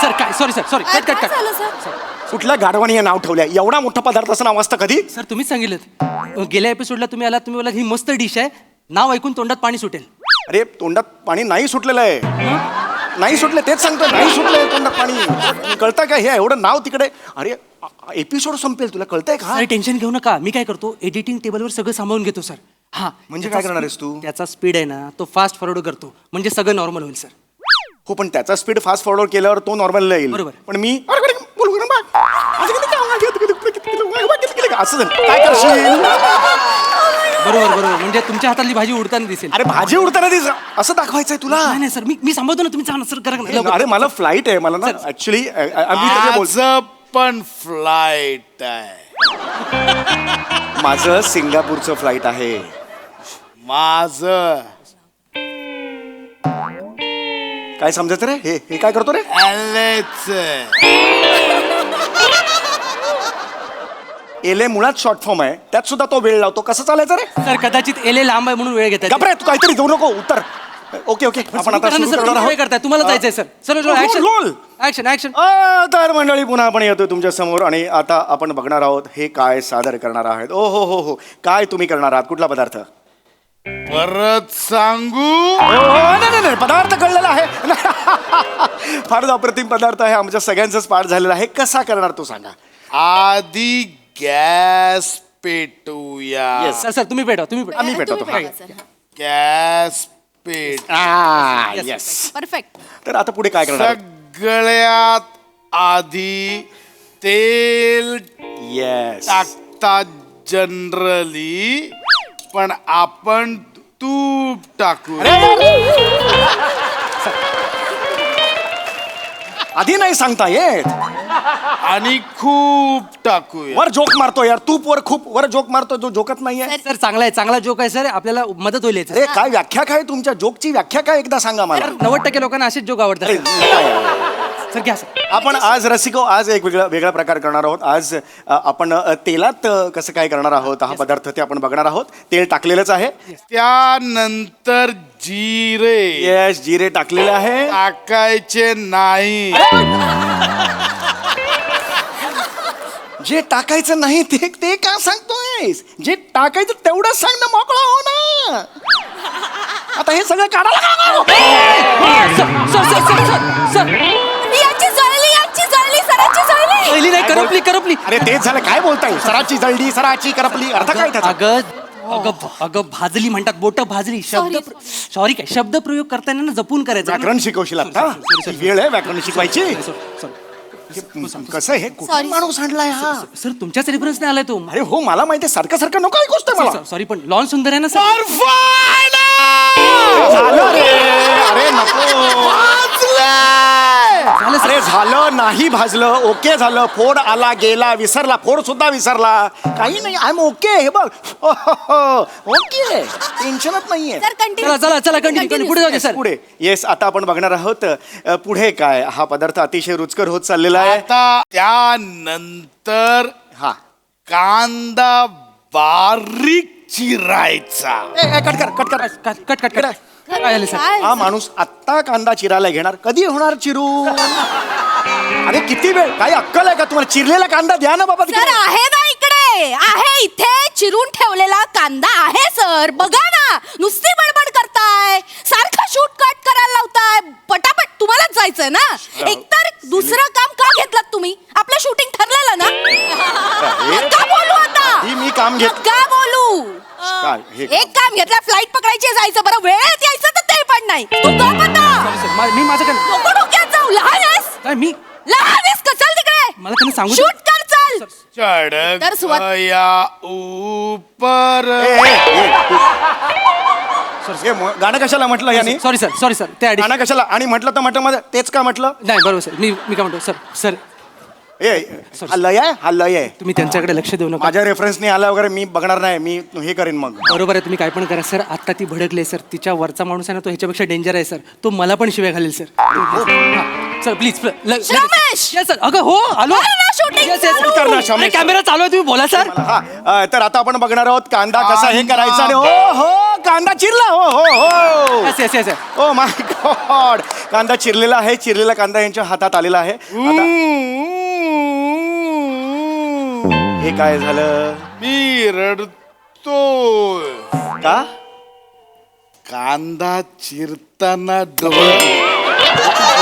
सर काय sorry sir sorry cut cut काय कट. झालं सर? कुठल्या गाढवानी हे नाव ठेवलंय? एवढा मोठा पदार्थाचं नाव असतं कधी? सर तुम्हीच सांगितलं. गेल्या एपिसोडला तुम्ही आला. तुम्ही बोला ही मस्त डिश आहे. नाव ऐकून तोंडात पाणी सुटेल. अरे तोंडात पाणी नाही सुटलेलं आहे. नाही सुटले तेच सांगतो नाही सुटले तोंडात पाणी कळतं का हे एवढं नाव तिकडे अरे एपिसोड संपेल तुला कळतंय का सर टेन्शन घेऊ नका मी काय करतो एडिटिंग टेबलवर सगळं सांभाळून घेतो सर हा म्हणजे काय करणार आहेस तू? त्याचा स्पीड आहे ना तो फास्ट फॉरवर्ड करतो म्हणजे सगळं नॉर्मल होईल सर हो पण त्याचा स्पीड फास्ट फॉरवर्ड केल्यावर तो नॉर्मल येईल बरोबर. पण मी असं झालं. काय करशील बरोबर म्हणजे तुमच्या हातातली भाजी उडताना दिसेल अरे भाजी उडताना दिस असं दाखवायचय तुला नाही सर मी सांभाळतो ना तुम्ही सांगा सर करा ना. अरे मला फ्लाईट आहे मला ना ऍक्च्युली माझं पण फ्लाईट आहे माझं सिंगापूरचं फ्लाईट आहे माझं काय समजायचं रे हे काय करतो रे एले मुळात शॉर्ट फॉर्म आहे त्यात सुद्धा तो वेळ लावतो कसं चालायचं रे सर कदाचित एले लांब आहे म्हणून वेळ घेतात गप्रे तू काहीतरी देऊ नको उत्तर ओके आपण आता सुरू करणार आहोत. करताय तुम्हाला जायचंय sir sir roll. Action action तर मंडळी पुन्हा आपण येतोय तुमच्या समोर आणि आता आपण बघणार आहोत हे काय सादर करणार आहेत ओ हो काय तुम्ही करणार आहात कुठला पदार्थ परत सांगू नाही पदार्थ कळलेला आहे फारच अप्रतिम पदार्थ आहे आमच्या सगळ्यांचाच पाठ झालेला आहे कसा करणार तो सांगा आधी गॅस पेटूया सर तुम्ही पेटवा आम्ही पेटवतो हा. गॅस पेट येस परफेक्ट. तर आता पुढे काय करणार सगळ्यात आधी तेल येस टाकतात जनरली पण आपण तूप टाकू आधी नाही सांगता येत आणि खूप टाकूया वर जोक मारतो यार तूप वर खूप वर जोक मारतो जो जोकत नाहीये सर चांगला जोक आहे सर आपल्याला मदत होईल याची. अरे काय व्याख्या काय तुमच्या जोकची व्याख्या काय एकदा सांगा मला 90% लोकांना असेच जोक आवडतात अरे, काय आहे? सर घ्या सर आपण आज रसिको आज एक वेगळा प्रकार करणार आहोत आज आपण तेलात कसं काय करणार आहोत हा पदार्थ ते आपण बघणार आहोत तेल टाकलेलंच आहे त्यानंतर जिरे येस जिरे टाकलेले आहे टाकायचे नाही जे टाकायचं नाही ते का सांगतोयस जे टाकायचं तेवढं सांग ना मोकळा हो ना आता हे सगळं काढायला यांची जळली सरांची जळली. पहिली नाही करपली अरे तेच झालं काय बोलताय सराची जळली सराची करपली अर्थ काय त्याचा अगं भाजली म्हणतात बोट भाजली सॉरी काय शब्द प्रयोग करताना ना जपून करायचं व्याकरण शिकवशील आता वेळ आहे व्याकरण शिकवायची कसं हे कुठं माणूस आणलाय हा सर तुमच्याच रेफरन्स नाही आलाय तो अरे हो मला माहिती आहे सारखं नको ऐकूच तर मला सॉरी पण लॉन सुंदर आहे ना सर झालं रे अरे नको अरे झालं नाही भाजलं ओके झालं फोड आला गेला विसरला फोड सुद्धा विसरला काही नाही आय एम ओके हे बघ ओके टेन्शनच नाहीये चला कंटिन्यू पुढे जाऊ सर पुढे येस आता आपण बघणार आहोत पुढे काय हा पदार्थ अतिशय रुचकर होत चाललेला आहे आता त्यानंतर हा कांदा बारीक चिरायचा कट काय झालं सर हा माणूस आत्ता कांदा चिरायला घेणार कधी होणार चिरू अरे किती वेळ काही अक्कल आहे का तुम्हाला चिरलेला कांदा द्या ना बाबा सर तिकडे. आहे ना इकडे आहे इथे चिरून ठेवलेला कांदा आहे सर बघा ना नुसती बडबड करताय सारखं शूट कट करायला लावताय पटापट तुम्हालाच जायचंय ना एकतर दुसरं काम का घेतलं तुम्ही आपलं शूटिंग ठरलेलं ना का बोलू आता ही मी काम घेत का बोलू काय हे एक काम घेतलं फ्लाईट पकडायची जायचं बरं वेळेत यायचं तर ते पण नाही तू गप आता. मी माझं काय नको डोक्यात जाऊ लहान आहेस काय मी लहान आहेस का चल तिकडे मला त्यांनी सांगू शूट कर चल चढ तर सुरुवात- गया ऊपर गाणं कशाला म्हटलं याने सॉरी सर ते addition- गाणं कशाला आणि म्हटलं तर म्हटलं तेच का म्हटलं नाही बरोबर सर मी काय म्हणतो सर हा लय आहे तुम्ही त्यांच्याकडे लक्ष देऊ नका माझ्या रेफरन्सने आला वगैरे मी बघणार नाही मी हे करेन मग बरोबर आहे तुम्ही काय पण करा सर आता ती भडकले सर तिच्या वरचा माणूस आहे ना तो ह्याच्यापेक्षा डेंजर आहे सर तो मला पण शिवाय घालेल sir sir please Ramesh! Sir अगं हो आलो कर ना shooting चालू. कर ना, शमेश. कॅमेरा चालू आहे तुम्ही बोला सर हा तर आता आपण बघणार आहोत कांदा कसा हे करायचा आणि हो कांदा चिरला हो येस ओ माय गॉड कांदा चिरलेला आहे चिरलेला कांदा यांच्या हातात आलेला आहे आता हे काय झालं मी रडतोय का कांदा चिरताना डोळे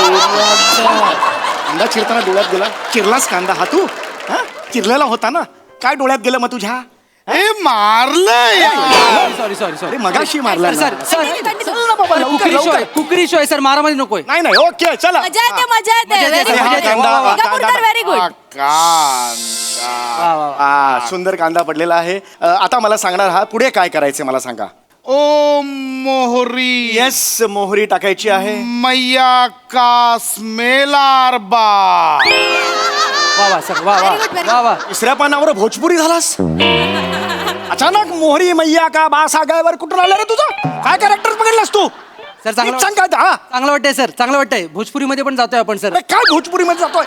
कांदा चिरताना डोळ्यात गेला? चिरलाच कांदा हा तू? हा? चिरलेला होता ना? काय डोळ्यात गेलं मग तुझ्या? हे मारलंय सॉरी सॉरी अरे सॉरी मगाशी मारला ना. सर चल ना बाबा, लवकर, कुकरी शो आहे लवकर. कुकरी शो आहे सर मारामारी नकोय नाही नाही ओके चला मजा येते मजा येते मजा येते, व्हेरी मजा गुड येते. वा, वा, वा. व्हेरी गुड कांदा वा, वा, वा. सुंदर कांदा पडलेला आहे. आता मला सांगणार हा पुढे काय करायचं मला सांगा. ओ मोहरी येस मोहरी टाकायची आहे. मैया का स्मेलार बा वा वा सर वा वा वा वा तिसऱ्या पानावर भोजपुरी झालास. अचानक मोहरी मैया का बास आगायवर कुठून आलं रे तुझं? काय कॅरेक्टर बघितलास तू? सर चांगलं नीट सांग काय ते, हा? चांगलं वाटतंय सर चांगलं वाटतंय भोजपुरीमध्ये पण जातोय आपण सर अरे काय भोजपुरी मध्ये जातोय?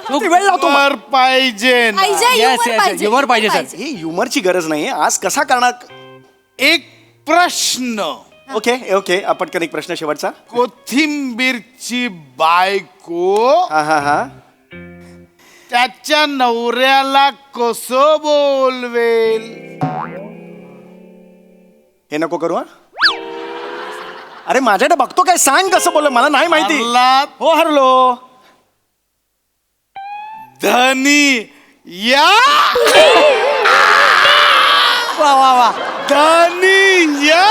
किती वेळ लावतो मग? वर पाहिजे ना. पाहिजे Yes, humor yes, पाहिजे, humor पाहिजे, humor sir. ही ह्युमरची गरज नाही आज कसा करणार? एक प्रश्न ओके ओके पटकन एक प्रश्न शेवटचा. कोथिंबीरची बायको हा हा हा त्याच्या नवऱ्याला कसं बोलवेल? हे नको करू हा. अरे माझ्याकडे बघतो काय सांग कसं बोल मला नाही माहिती. हरला हो हरलो. धनी या वा वा वा धनी या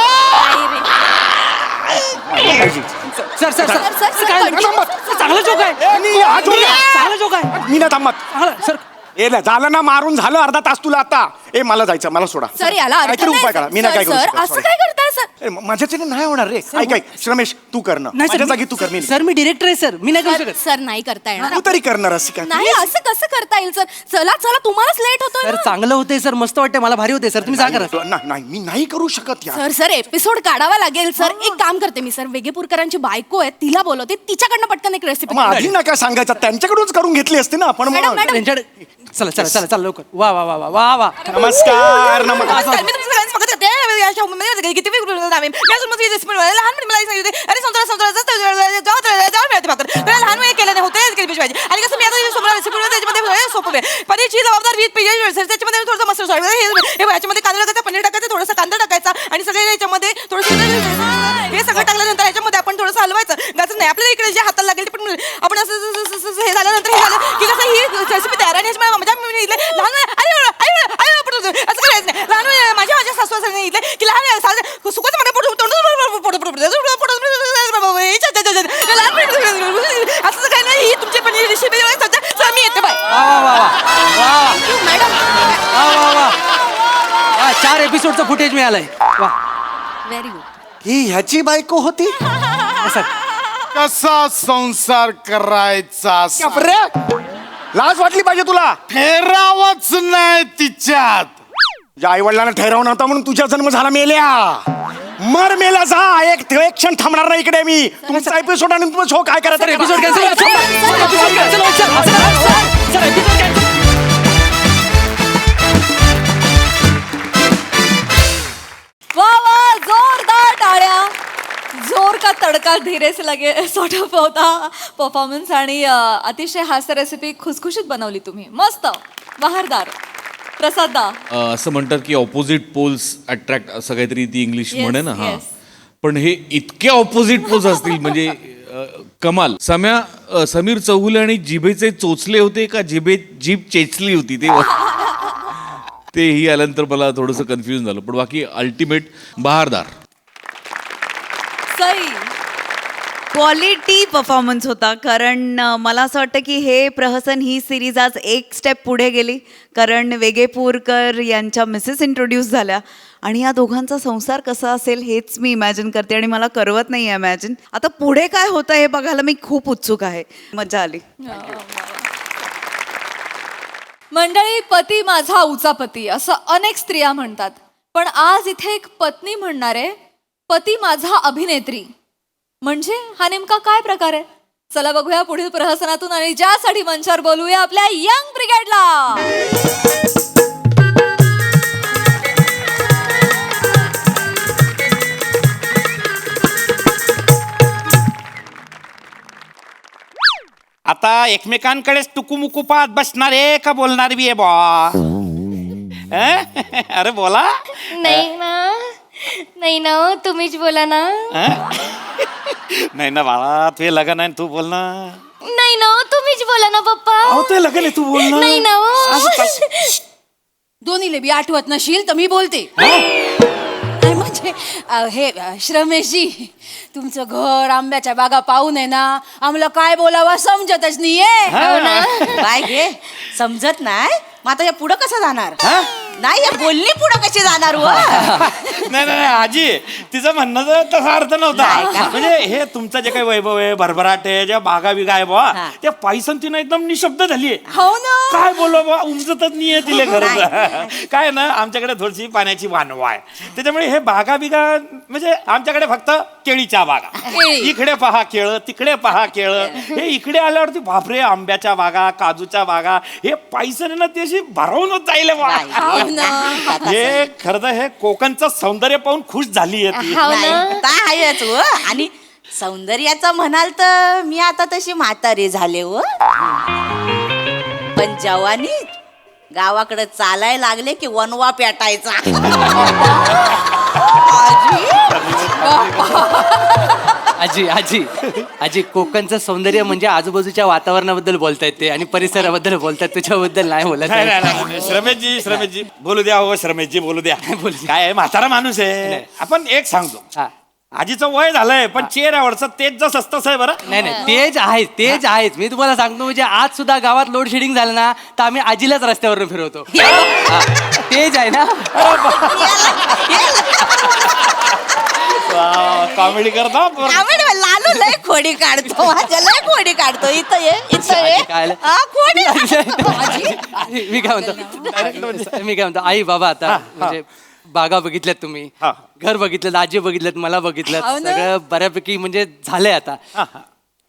sir sir sir sir, sir, काय continue, झालं? सर, चांगला जोक आहे चांगला जोक आहे मी ना थांबत. चांगला सर ए नाही, झालं ना मारून झालं अर्धा तास तुला आता. ए मला जायचं मला सोडा. सर याला अर्थ काहीतरी नाही, उपाय करा. मी नाही काय सर, करू सर, शकत, असं sorry. काय करताय सर? ए, माझ्याच्याने नाही होणार रे. ऐक ऐक श्रमेश तू करणं नाही माझ्या सर जागी तू कर. मी सर मी डिरेक्टर आहे सर मी नाही करू शकत सर नाही करता येणार तू तरी करणार असं काय? नाही असं कसं करता येईल सर चला चला तुम्हालाच लेट होतोय सर ना. चांगलं होतंय सर मस्त वाटतंय मला भारी होते सर तुम्ही जा करा नाही मी नाही करू शकत यार. सर सर एपिसोड काढावा लागेल सर एक काम करते मी सर वेगेपूरकरांची बायको आहे तिला बोलवते तिच्याकडनं पटकन एक रेसिपी मग आधी नका सांगायचं त्यांच्याकडूनच करून घेतली असती ना आपण. मॅडम, मग मॅडम. त्यांच्याकडे चला चला चला चला लवकर वा वा वा वा वा वा नमस्कार नमस्कार. नमस्कार, मी तुमचं सगळ्यांचं स्वागत करते. या शोमध्ये किती वेगवेगळे नावे. मी अजून माझी recipe बनवायला लहानपणी मला सांगितले अरे जाऊ भाकर लहान वेळ केलं नाही होते केली पाहिजे आणि कसं मी आता समोर रेसिपी त्याच्यामध्ये सोपं आहे पनीरची जबाबदार 20 पेज त्याच्यामध्ये थोडंसं मस्त हे याच्यामध्ये कांदा टाकायचा पनीर टाकायचं थोडासा कांदा टाकायचा आणि सगळे याच्यामध्ये थोडंसं हे सगळं टाकल्यानंतर याच्यामध्ये आपण थोडंसं हलवायचं गाचं नाही आपल्याला इकडे जे हाताला लागेल ते पण आपण असं हे झाल्यानंतर हे झालं की कसं ही रेसिपी तयार आणि लहान असं करायचं नाही लहान माझ्या सासू असं नाही की लहान सुकच मध्ये असं काय नाही ही तुमची पनीर रेसिपी मी येते बाय वा वा वा वा मॅडम वा वा वा वा 4 एपिसोडचं फुटेज मिळालंय वा व्हेरी गुड ही ह्याची बायको होती. सर कसा संसार करायचा बापरे, लाज वाटली पाहिजे तुला. ठेरावच नाही तिच्यात. तुझ्या आई वडिलांना ठरवून होता म्हणून तुझा जन्म झाला मेल्या. मर मेला जा. एक क्षण थांबणार नाही इकडे मी. तुमचा एपिसोड आणि तुमचा शो काय करायचं ते एपिसोड करा. कॅन्सल सर एपिसोड कॅन्सल वा वा जोरदार टाळ्या. जोर का तडका धीरे से लगे सॉर्ट ऑफ होता परफॉर्मन्स आणि अतिशय हास्य रेसिपी खुसखुशीत बनवली तुम्ही. मस्त बहारदार. प्रसाद दा. असं म्हणतात की ऑपोजिट पोल्स अट्रॅक्ट असं काहीतरी ती इंग्लिश Yes, म्हणे ना. हा yes. पण हे इतके ऑपोजिट पोल्स असतील म्हणजे कमाल. समीर चौगुले आणि जिभेचे चोचले होते का जीभ चेचली होती ते ही आल्यानंतर मला थोडंसं कन्फ्युजन झालं पण बाकी अल्टिमेट बहारदार. सई. क्वालिटी परफॉर्मन्स होता कारण मला असं वाटतं की हे प्रहसन ही सिरीज आज एक स्टेप पुढे गेली कारण वेगेपूरकर यांच्या मिसेस इंट्रोड्यूस झाल्या आणि या दोघांचा संसार कसा असेल हेच मी इमॅजिन करते आणि मला करवत नाही आहे इमॅजिन. आता पुढे काय होतं हे बघायला मी खूप उत्सुक आहे. मजा आली. मंडळी पती माझा उचापती असं अनेक स्त्रिया म्हणतात पण आज इथे एक पत्नी म्हणणार आहे पती माझा अभिनेत्री. म्हणजे हा नेमका काय प्रकार आहे? चला बघूया पुढील प्रहसनातून आणि ज्यासाठी मंचावर बोलूया आपल्या यंग ब्रिगेडला. आता एकमेकांकडेच टुकूमुकू पाहत बसणार आहे का बोलणार बी आहे बा? अरे बोला. नाही ना तुम्हीच बोला ना नाही ना बाळा ते लग्न आहे तू बोल ना. नाही ना हो, तुम्हीच बोला ना पप्पा. अहो ते लग्न आहे तू बोल ना. नाही ना हो. दोन्हीले बी आठवत नशील तर मी बोलते. नाही म्हणजे हे श्रमेशजी, तुमचं घर आंब्याच्या बागा पाहून आहे ना आम्हाला काय बोलावं समजतच नाहीये. हो ना. काय घे समजत नाही मग आता या पुढं कसं जाणार नाही या बोलणी पुढं कशी जाणार व नाही नाही आजी तिचं म्हणणं तसा अर्थ नव्हता. म्हणजे हे तुमचं जे काही वैभव आहे भरभराट आहे ज्या बागा बिगा आहे बा त्या पैसन तिनं एकदम निशब्द झालीये. हो ना. काय बोलू बा उमजतच नाहीये तिला खरंच. काय ना आमच्याकडे थोडीशी पाण्याची वानवा आहे त्याच्यामुळे हे बागा बिगा म्हणजे आमच्याकडे फक्त केळीच्या बागा. इकडे पहा केळ तिकडे पहा केळ. हे इकडे आल्यावरती बापरे आंब्याच्या बागा काजूच्या बागा हे पैसन ना त्याशी भरवूनच जाईल बा. हे खरं तर हे कोकणचं सौंदर्य पाहून खुश झाली आहे ती. हो ना. आहेच व आणि सौंदर्याचं म्हणाल तर मी आता तशी म्हातारी झाले व पण जवानी गावाकडे चालायला लागले की वनवा पेटायचा. आजी आजी आजी कोकणचं सौंदर्य म्हणजे आजूबाजूच्या वातावरणाबद्दल बोलतायत ते आणि परिसराबद्दल बोलतात त्याच्याबद्दल नाही बोलत. नाही, श्रमेशजी बोलू द्या हो श्रमेशजी बोलू द्या. काय आहे म्हातारा माणूस आहे. आपण एक सांगतो हा. आजीचं वय झालंय पण चेहऱ्यावरचं तेच जस असतंच आहे बरं. नाही तेच आहेच मी तुम्हाला सांगतो म्हणजे आज सुद्धा गावात लोड शेडिंग झालं ना तर आम्ही आजीलाच रस्त्यावरून फिरवतो. हा, तेच आहे ना. कॉमेडी करता लालू लय खोडी काढतो माझ्या लय खोडी काढतो. इथं ये काय आलं? हा, खोडी मी काय म्हणतो आई बाबा आता म्हणजे बागा बघितल्यात तुम्ही घर बघितलं आजी बघितल्यात मला बघितलं सगळं बऱ्यापैकी म्हणजे झालंय आता.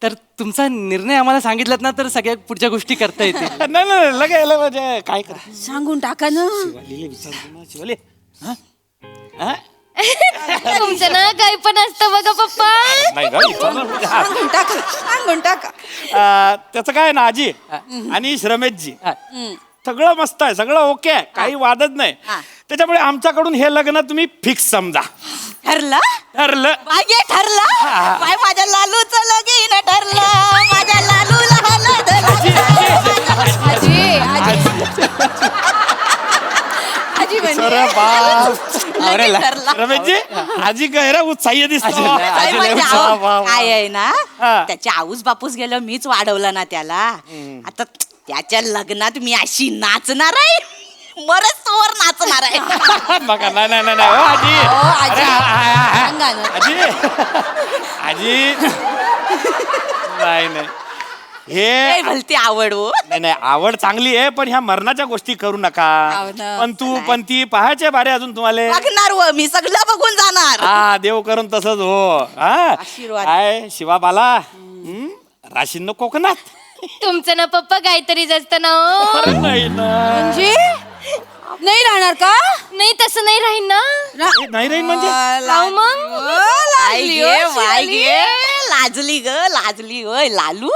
तर तुमचा निर्णय आम्हाला सांगितलात ना तर सगळ्या पुढच्या गोष्टी करता येतील. नाही लगायला म्हणजे काय कर सांगून टाका ना. शिवाले तुमचं ना काही पण असतं बघा पप्पा. नाही का सांगून टाका. त्याचं काय ना आजी आणि श्रमेशजी सगळं मस्त आहे सगळं ओके आहे काही वादच नाही. त्याच्यामुळे आमच्याकडून हे लग्न तुम्ही फिक्स समजा. ठरलं मागे ठरला काय माझ्या लालूचं लगीन ठरलं माझ्या लालूला हलद आजी आजी म्हणजे रमेशजी आजी गैरा उत्साही दिसतो. काय आहे ना त्याच्या आऊस बापूस गेलं मीच वाढवलं ना त्याला. आता त्याच्या लग्नात मी अशी नाचणार आहे मरच तोवर नाचणार आहे. बघा नाही हो आजी सांगा ना. आजी नाही हे भलती आवड हो. नाही आवड चांगली आहे पण ह्या मरणाच्या गोष्टी करू नका. पण ती पहायचे बारे अजून तुम्हाला बघणार व मी सगळं बघून जाणार. हा देव करून तसंच हो. आशीर्वाद. काय शिवाबाला राशीन कोकणात. तुमचं ना पप्पा काहीतरी जास्त ना हो. नाही ना म्हणजे नाही राहणार का? नाही तसं नाही राहील ना. नाही राहील म्हणजे अहो मग लाजली होय लालू.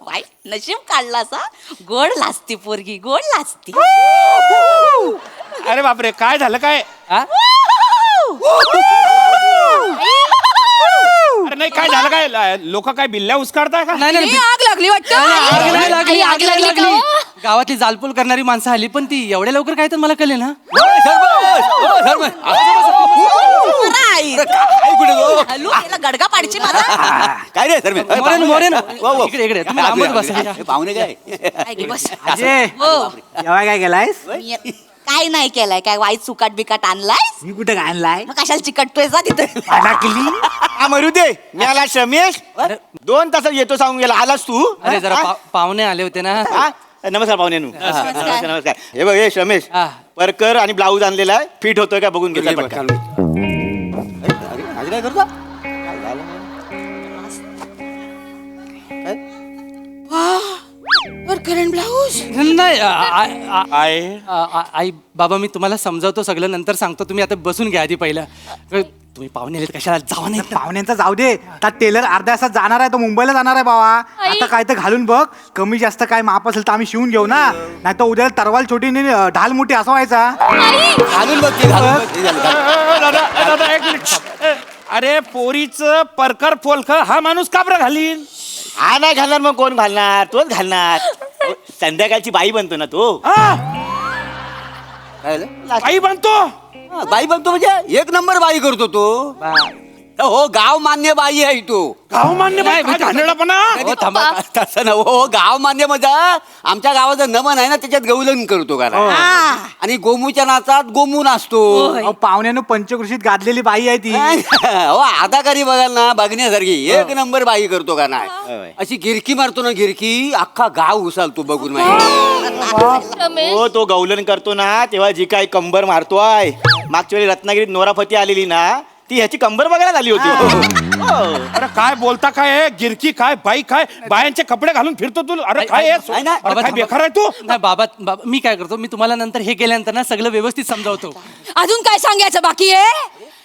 वाईट नशीब काढला सा. गोड लाजती पोरगी गोड लाजती. अरे बापरे काय झालं काय. अरे नाही काय झालं काय लोक काय बिल्ल्या उचकाडताय का. नाही आग लागली वाटतं. आग लागली गावातली जालपूल करणारी माणसं आली पण ती एवढ्या लवकर काय तर मला कळले ना. लालू याला गडगा पाडची मला. काय रे सर मोरेन इकडे तुम्ही लांबच बसा. पाहुणे काय बस. जेव्हा काय केलायस काय नाही केलाय काय वाईट सुकाट बिकाट आणलाय. मी कुठे आणलाय मग कशाला चिकटतोय जा तिथे. मरू दे मी आला श्रमेश 2 तासात येतो सांगून गेला आलास तू. अरे जरा पाहुणे आले होते ना. नमस्कार पाहुण्यांनो. नमस्कार. हे बघ हे श्रमेश परकर आणि ब्लाऊज आणलेला आहे फिट होतोय का बघून घेतला पटकन. काय करतो ब्लाऊज नाही आहे आई बाबा मी तुम्हाला समजावतो सगळं नंतर सांगतो. तुम्ही आता बसून घ्या आधी पहिलं. तुम्ही पाहुणे आले कशाला जावा नाही. पाहुण्यांचा जाऊ दे. त्या टेलर अर्ध्या तासात जाणार आहे तो मुंबईला जाणार आहे बाबा. आता काय तर घालून बघ कमी जास्त काय माप असेल तर आम्ही शिवून घेऊ ना. नाही तर उद्या तरवाल छोटी ढाल मोठी असा व्हायचा. घालून बघ दादा एक मिनिट अरे पोरीचं परकर पोलख हा माणूस का बरं घालील? हा नाही घालणार मग कोण घालणार? तोच घालणार. संध्याकाळची बाई बनतो ना तो. हा, काय झालं? बाई बनतो. हा, बाई बनतो म्हणजे एक नंबर बाई करतो तो. हो गाव मान्य बाई आहे तो. गाव मान्य बाई घाणेरडापणा. हो, थांबा, तसं ना हो गाव मान्य म्हणजे आमच्या गावाचं नमन आहे ना त्याच्यात गौलन करतो का नाही? आणि गोमूच्या नाचात गोमू नाचतो. अहो, पाहुण्यानं पंचकृषीत गाजलेली बाई आहे ती. हो अदाकारी बघाल ना बघण्यासारखी एक नंबर बाई करतो का नाही? अशी गिरकी मारतो ना गिरकी अख्खा गाव उसालतो बघून माहिती. रमेश हो तो गौलन करतो ना तेव्हा जी काय कंबर मारतोय. मागच्या वेळी रत्नागिरीत नोराफती आलेली ना ती ह्याची कंबर बघायला झाली होती. अरे काय बोलता काय गिरकी काय बाई काय बायांचे कपडे घालून फिरतो तू. अरे काय आहे? नाही, नाही. अरे काय बेकार आहे तू. नाही बाबा मी काय करतो, मी तुम्हाला नंतर हे केल्यानंतर ना सगळं व्यवस्थित समजावतो. अजून काय सांगायचं बाकी आहे?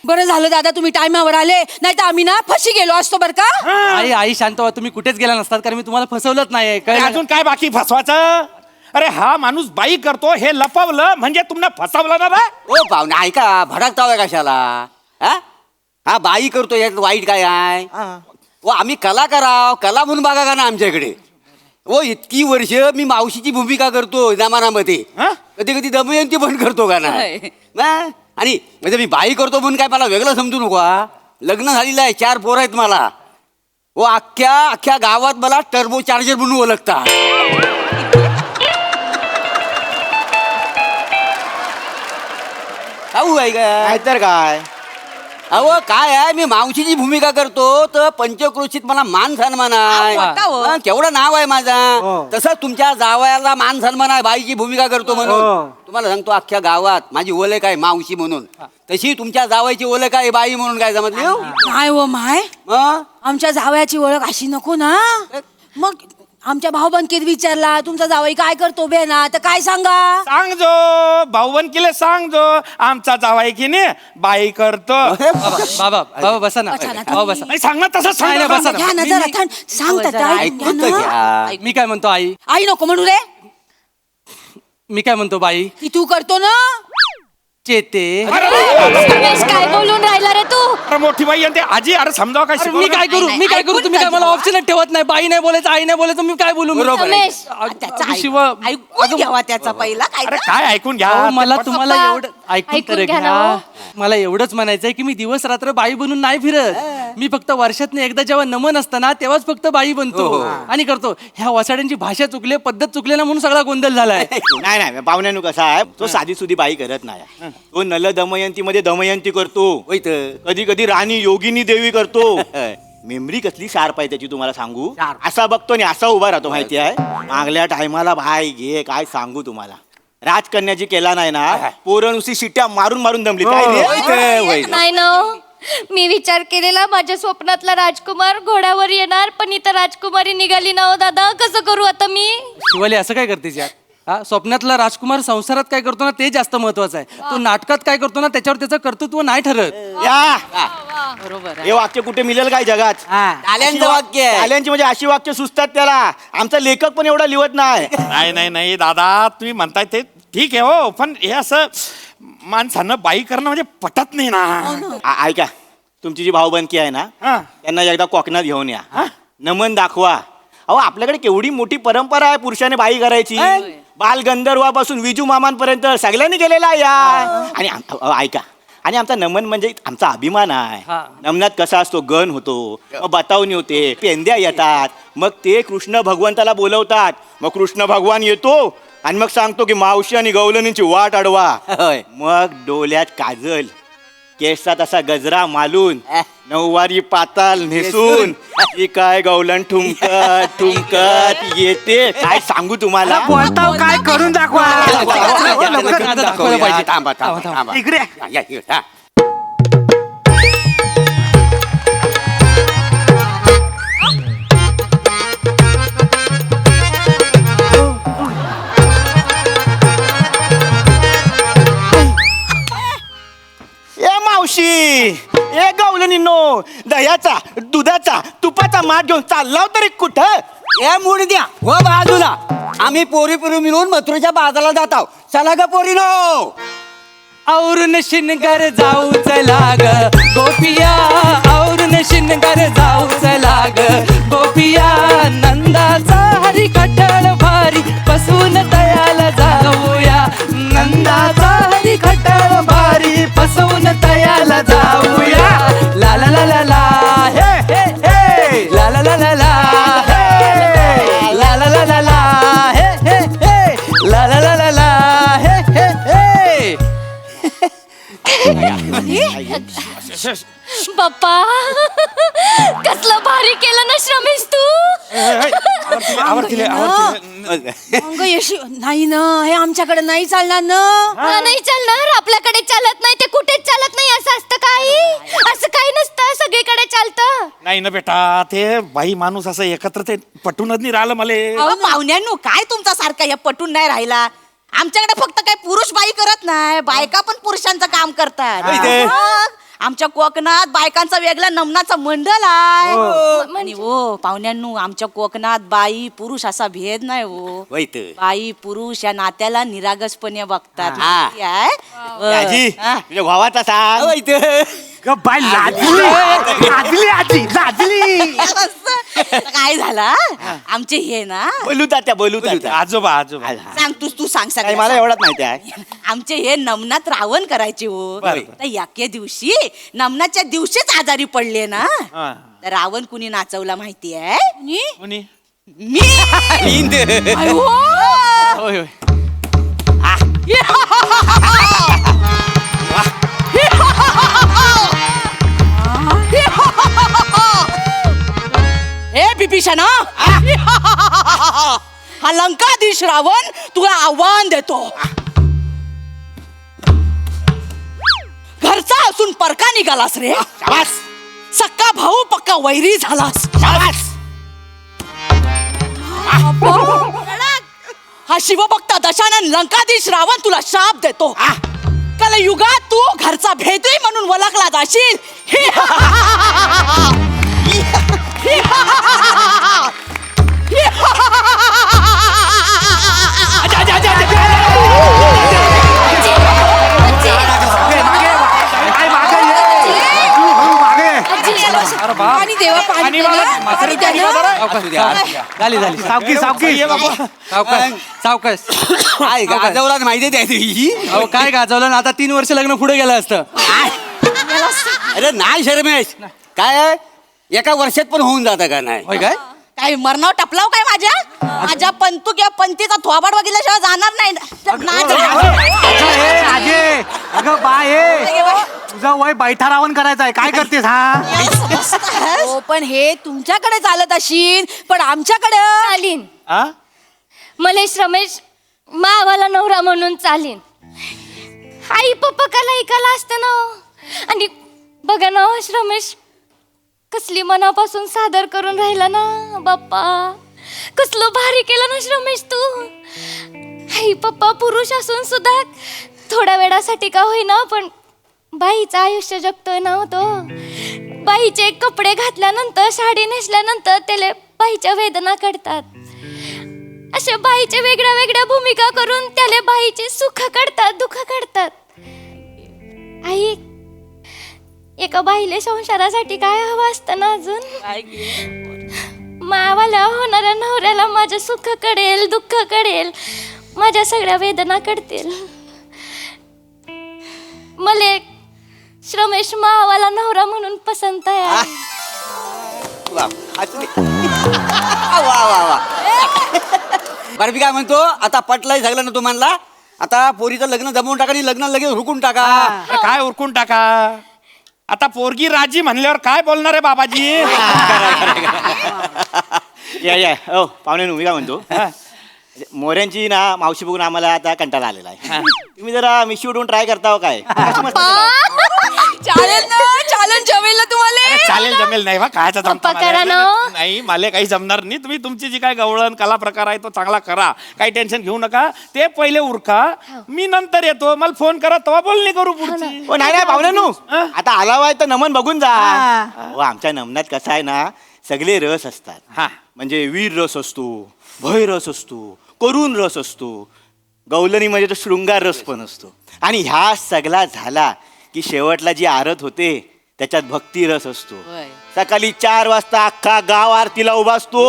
बरं झालं दादा तुम्ही टायमावर आले, नाही तर आम्ही ना फशी गेलो असतो बरं का. आई शांत व्हा, तुम्ही कुठेच गेला नसतात कारण मी तुम्हाला फसवलंच नाही. अरे कळलं? अजून काय बाकी फसवायचं? अरे हा माणूस बाई करतो हे लपवलं म्हणजे तुम्हाला फसवलं ना बा. ओ पाहुणे ऐका भडकताव कशाला? हा बाई करतो यात वाईट काय आहे? हो आम्ही कला कराव कला म्हणून बघा का ना आमच्याकडे. हो इतकी वर्ष मी मावशीची भूमिका करतो जमानामध्ये. कधी कधी दमयंती पण करतो का नाही? आणि म्हणजे मी बाई करतो म्हणून काय मला वेगळं समजू नको. लग्न झालेलं आहे 4 पोरं आहेत मला. हो अख्ख्या गावात मला टर्बो चार्जर म्हणून ओळखतात. खाऊ आहे का? नाहीतर काय. अहो काय आहे मी मावशीची भूमिका करतो तर पंचक्रोशीत मला मान सन्मान आहे. हा, केवढं नाव आहे माझा. तसंच तुमच्या जावयाला मान सन्मान आहे बाईची भूमिका करतो म्हणून. तुम्हाला सांगतो अख्ख्या गावात माझी ओळख आहे मावशी म्हणून. तशी तुमच्या जावयाची ओळख आहे बाई म्हणून. काय समजली? नाही हो माय, आमच्या जावयाची ओळख अशी नको ना. मग आमच्या भाऊबंदकीत विचारला तुमचा जावई काय करतो बे ना तर काय सांगा? सांगजो भाऊबंदकीला सांगजो आमचा जावाई की नाही बाई करतो. बाबा बसा ना. बसा ना, बाबा बसा. नाही सांग ना तसं सांग ना. बसा ना. घ्या ना जरा थंड सांगतात ऐकून तर घ्या. मी काय म्हणतो आई, आई नको म्हणू रे. मी काय म्हणतो बाई, की तू करतो ना. चेते. रमेश काय बोलून राहिला रे तू? अरे मोठी बाई आणि ते आजी अरे समजाव काय अरे मी काय करू तुम्ही काय मला ऑप्शन ठेवत नाही. बाई नाही बोलायचं आई नाही बोलायचं मी काय बोलू? बरोबर आहे. रमेश त्याचा शिव ऐकून घ्यावा त्याचा पहिला काय अरे काय ऐकून घ्या. अहो, मला ते तुम्हाला एवढं ऐकून ऐकून तर घ्या घ्या. ना. मला एवढंच म्हणायचंय की मी दिवस रात्र बाई बनून नाही फिरत. मी फक्त वर्षातनं एकदा जेव्हा नमन असतं ना तेव्हाच फक्त बाई बनतो आणि करतो. ह्या वसाड्यांची भाषा चुकले पद्धत चुकले ना म्हणून सगळा गोंधळ झालाय. नाही पाहुण्यानु कसा आहे तो साधी सुधी बाई करत नाही. तो नल दमयंती मध्ये दमयंती करतो. कधी कधी राणी योगिनी देवी करतो. मेमरी कसली शार्प आहे त्याची तुम्हाला सांगू. असा बघतो आणि असा उभा राहतो माहिती आहे. मागल्या टायमाला भाई घे काय सांगू तुम्हाला. राजकन्याची केला नाही ना पोरं नुसती शिट्ट्या मारून मारून दमली. काय रे? नाही ना हो. मी विचार केलेला माझ्या स्वप्नातला राजकुमार घोड्यावर येणार पण इथं राजकुमारी निघाली ना हो दादा. कसं करू आता मी? शिवाली असं काय करतेस यार? हा स्वप्नातला राजकुमार संसारात काय करतो ना ते जास्त महत्वाचं आहे. तो नाटकात काय करतो ना त्याच्यावर त्याचं कर्तृत्व नाही ठरत. बरोबर हे वाक्य कुठे मिळेल काय जगात? टाल्यांचं वाक्य आहे. टाल्यांची म्हणजे अशी वाक्य सुचतात त्याला. आमचा लेखक पण एवढा लिहत नाही. नाही दादा तुम्ही म्हणताय ते ठीक आहे हो पण हे असं माणसानं बाई करणं म्हणजे पटत नाही ना. ऐका तुमची जी भाऊबंदकी आहे ना त्यांना एकदा कोकणात घेऊन या. नमन दाखवा. अहो आपल्याकडे केवढी मोठी परंपरा आहे पुरुषाने बाई करायची. बाल गंधर्वापासून विजू मामांपर्यंत सगळ्यांनी केलेला आहे यार. आणि ऐका आणि आमचा नमन म्हणजे आमचा अभिमान आहे. नमनात कसा असतो गण होतो मग बतावणी होते पेंद्या येतात मग ते कृष्ण भगवंताला बोलवतात. मग कृष्ण भगवान येतो आणि मग सांगतो की मावशी आणि गवलनींची वाट अडवा. मग डोल्यात काजल केसात असा गजरा मालून नऊवारी पाताल नेसून ही काय गवलन ठुमकत ठुमकत येते. काय सांगू तुम्हाला. बोलताव काय करून दाखवा. दाखवलं पाहिजे. थांबा इकडे या, हा. ए मावशी ए गवलनींनो दह्याचा दुधाचा तुपाचा माठ घेऊन चाललाव तरी कुठं? ए मूड द्या हो बाजूला. आम्ही पोरी मिळून मथुरेच्या बाजाराला जात आहोत. चला ग पोरीनो. औरून शिनगर जाऊ चला ग गोपिया औरून शिनगर जाऊ चला ग गोपिया नंदाचा हरी खटळ भारी बसून तयाला जाऊया नंदाचा हरी खटळ भारी बसवून तयाला जाऊया ला ला ला ला ला हे हे हे ला ला ला ला ला हे ला ला ला ला ला हे हे हे ला ला ला ला ला हे हे हे बाप्पा कसलं भारी केलं ना श्रमेश तू अंग यशी नाही ना हे आमच्याकडे नाही चालणार ना हा, नाही चालणार आपल्याकडे चालत नाही ते कुठेच चालत नाही असं असतं काही असं काही नसतं सगळीकडे चालतं नाही ना बेटा ते बाई माणूस असं एकत्र ते पटूनच नाही राहिलं मला अहो, पाहुण्यांनो काय तुमचा सारखा या पटून नाही राहिला आमच्याकडे फक्त काय पुरुष बाई करत नाही बायका पण पुरुषांचं काम करतात मग, आमच्या कोकणात बायकांचा वेगळा नमनाचा मंडळ आहे आणि हो पाहुण्यांनो आमच्या कोकणात बाई पुरुष असा भेद नाही हो वैत बाई पुरुष या नात्याला निरागसपणे बघतात हा. माहिती आहे? आजी हा. तुझ्या भावाचा सांग वैत ग बाय लाजली आजी लाजली असं काय झाला आमचे हे ना बोलू तात्या बोलू तात्या आजोबा आजोबा सांग तू सांग काही सगळं मला सांग. एवढंच माहिती आहे आमचे हे नमनात रावण करायचे हो बरं. तर याके दिवशी नमनाच्या दिवशीच आजारी पडले ना हा. तर रावण कुणी नाचवला माहिती आहे कोणी? मी होय होय हे बिभीषणा हा लंकाधीश रावण तुला आव्हान देतो घरचा असून परका निघालास रे शाबास सक्का भाऊ पक्का वैरी झालास शाबास हा शिवभक्त दशानन लंकाधीश रावण तुला शाप देतो कलयुगात तू घरचा भेदी म्हणून ओळखला जाशील पाणी देवा पाणी झाली झाली सावकी सावकी सावकाश सावकाश काय गाजवला माहिती द्या तुझी अहो काय गाजवलं ना आता 3 वर्ष लग्न पुढे गेलं असतं अरे नाही शर्मेश काय आहे? एका वर्षात पण होऊन जातं का नाही होय काय काय मरणाव टपलाव काय माझ्या पंतू किंवा पंतीचा थोबाड बघितल्याशिवाय जाणार नाही आजे अगं बाय तुझं वय बैठा रावण करायचं आहे काय करतेस हा हो पण हे तुमच्याकडे चालत अशील पण आमच्याकडे चालीन मलेश रमेश मावाला नवरा म्हणून चालीन आई पप्पा काला ऐकायला असतं ना हो. आणि बघा ना हो, रमेश कसली मनापासून सादर करून राहिला ना बाप्पा कसलं भारी केलं ना रमेश तू आई पप्पा पुरुष असून सुद्धा थोड्या वेळासाठी का होईना पण बाईचं आयुष्य जगतोय ना तो बाईचे कपडे घातल्यानंतर साडी नेसल्यानंतर त्याला बाईच्या वेदना कळतात अशा बाईच्या वेगळ्या वेगळ्या भूमिका करून त्याला बाईचे सुख कळतात दुःख कळतात आई एका बाईले संसारासाठी काय हवं असतं ना अजून मावाला होणाऱ्या नवऱ्याला माझं सुख कळेल दुःख कळेल माझ्या सगळ्या वेदना कळतील मले श्रमेश मावाला नवरा म्हणून पसंत आहे वा वा वा वा बरं मी काय म्हणतो आता पटलाय झालं ना तुम्हाला आता पोरीचं लग्न जमवून टाका आणि लग्न लगेच हुकून टाका काय उरकून टाका आता पोरगी राजी म्हणल्यावर काय बोलणार आहे बाबाजी या हो पाहुणे मी काय म्हणतो मोऱ्यांची ना मावशी बघून आम्हाला आता कंटाळा आलेला आहे तुम्ही जरा मिशी उडवून ट्राय करता हो काय चालेल ना चालेल जमेल ना तुम्हाला चालेल जमेल नाही बा कायचा पप्पा करा ना. नाही मला काही जमणार नाही तुम्ही तुमची जी काय गवळण कला प्रकार आहे तो चांगला करा काही टेन्शन घेऊ नका ते पहिले उरका मी नंतर येतो मला फोन करा तेव्हा बोलणी करू पुढची नाही नाही पाहुण्यांनो आता आलावाय तर नमन बघून जा हो आमच्या नमनात कसं आहे ना सगळे रस असतात हा म्हणजे वीर रस असतो भय रस असतो करुण रस असतो गवलनी म्हणजे तो शृंगार रस पण असतो. आणि ह्या सगळा झाला की शेवटला जी आरत होते त्याच्यात भक्ती रस असतो. सकाळी 4 वाजता अख्खा गाव आरतीला उभा असतो.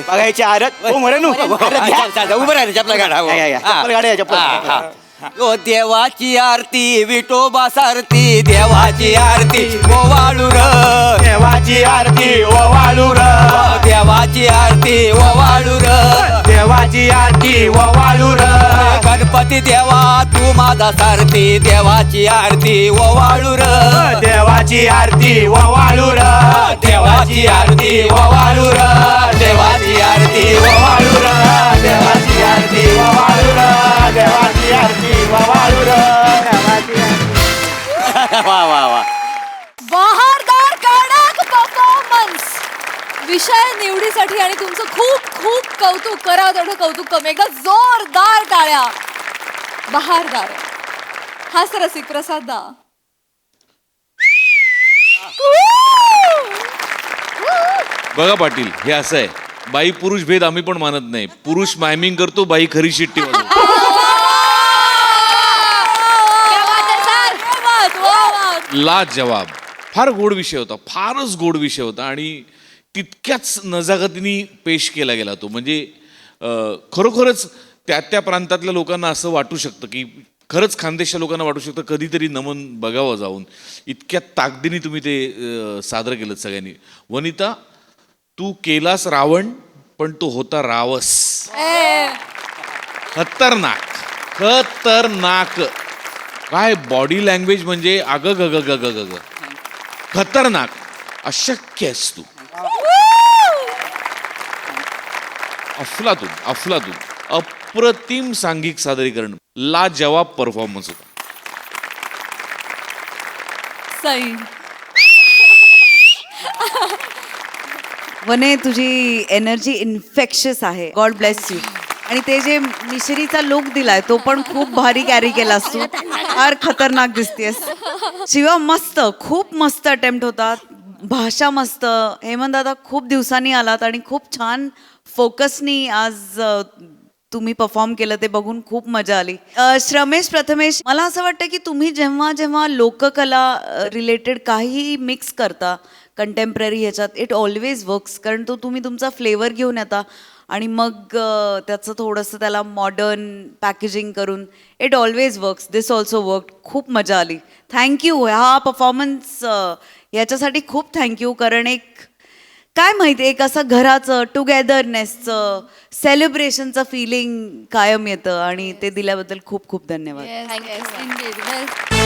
बघायची आरत. हो मरेनू उभं राहायचं आपल्या चप्पल गाड्या चप्पल. ओ देवाची आरती विठोबा सारती देवाची आरती ओवाळू र देवाची आरती ओवाळू र देवाची आरती ओवाळू र देवाची आरती ओवाळू र गणपती देवा तू माझा सारथी देवाची आरती ओवाळू र देवाची आरती ओवाळू र देवाची आरती ओवाळू र देवाची आरती ओवाळू र देवाची आरती ओवाळू र देवाची आरती ओवाळू र देवाची वा वा वा. बहारदार कडक परफॉर्मन्स. विषय निवडीसाठी आणि तुमचं खूप खूप कौतुक. करावं तेवढं कौतुक कमी. एकदा जोरदार टाळ्या. बहारदार. हास्यरसिक प्रसाद दा. बघा पाटील, हे असं आहे, बाई पुरुष भेद आम्ही पण मानत नाही. पुरुष मायमिंग करतो, बाई खरी शिट्टी वाजवते. ला जवाब. फार गोड विषय होता, फारच गोड विषय होता आणि तितक्याच नजाकतीने पेश केला गेला तो. म्हणजे खरोखरच त्या प्रांतातल्या लोकांना असं वाटू शकतं की खरंच खानदेशच्या लोकांना वाटू शकतं कधीतरी नमन बघावं जाऊन. इतक्या ताकदीने तुम्ही ते सादर केलं सगळ्यांनी. वनिता, तू केलास रावण पण तो होता रावस. खतरनाक खतरनाक. काय बॉडी लँग्वेज म्हणजे अग ग ग ग ग ग खतरनाक. अशक्य आहेस तू. अफलातून अफलातून. अप्रतिम सांघिक सादरीकरण. ला जवाब परफॉर्मन्स होता. सई. वने, तुझी एनर्जी इन्फेक्शियस आहे. God bless you. आणि ते जे मिश्रीचा लुक दिलाय तो पण खूप भारी कॅरी केलास तू. फार खतरनाक दिसतेस. शिवा, मस्त, खूप मस्त अटेम्प्ट होता. भाषा मस्त. हेमंत दादा, खूप दिवसांनी आलात आणि खूप छान फोकसनी आज तुम्ही परफॉर्म केलं, ते बघून खूप मजा आली. श्रमेश, प्रथमेश, मला असं वाटतं की तुम्ही जेव्हा जेव्हा लोककला रिलेटेड काही मिक्स करता कंटेम्पररी ह्याच्यात, इट ऑलवेज वर्क्स. कारण तुम्ही तुमचा फ्लेवर घेऊन येता आणि मग त्याचं थोडंसं त्याला मॉडर्न पॅकेजिंग करून it always works. This also work. खूप मजा आली. थँक्यू. हा परफॉर्मन्स याच्यासाठी खूप थँक्यू. कारण एक काय माहिती, एक असं घराचं टुगेदरनेसचं सेलिब्रेशनचं फिलिंग कायम येतं आणि ते दिल्याबद्दल खूप खूप धन्यवाद. Yes, indeed. Well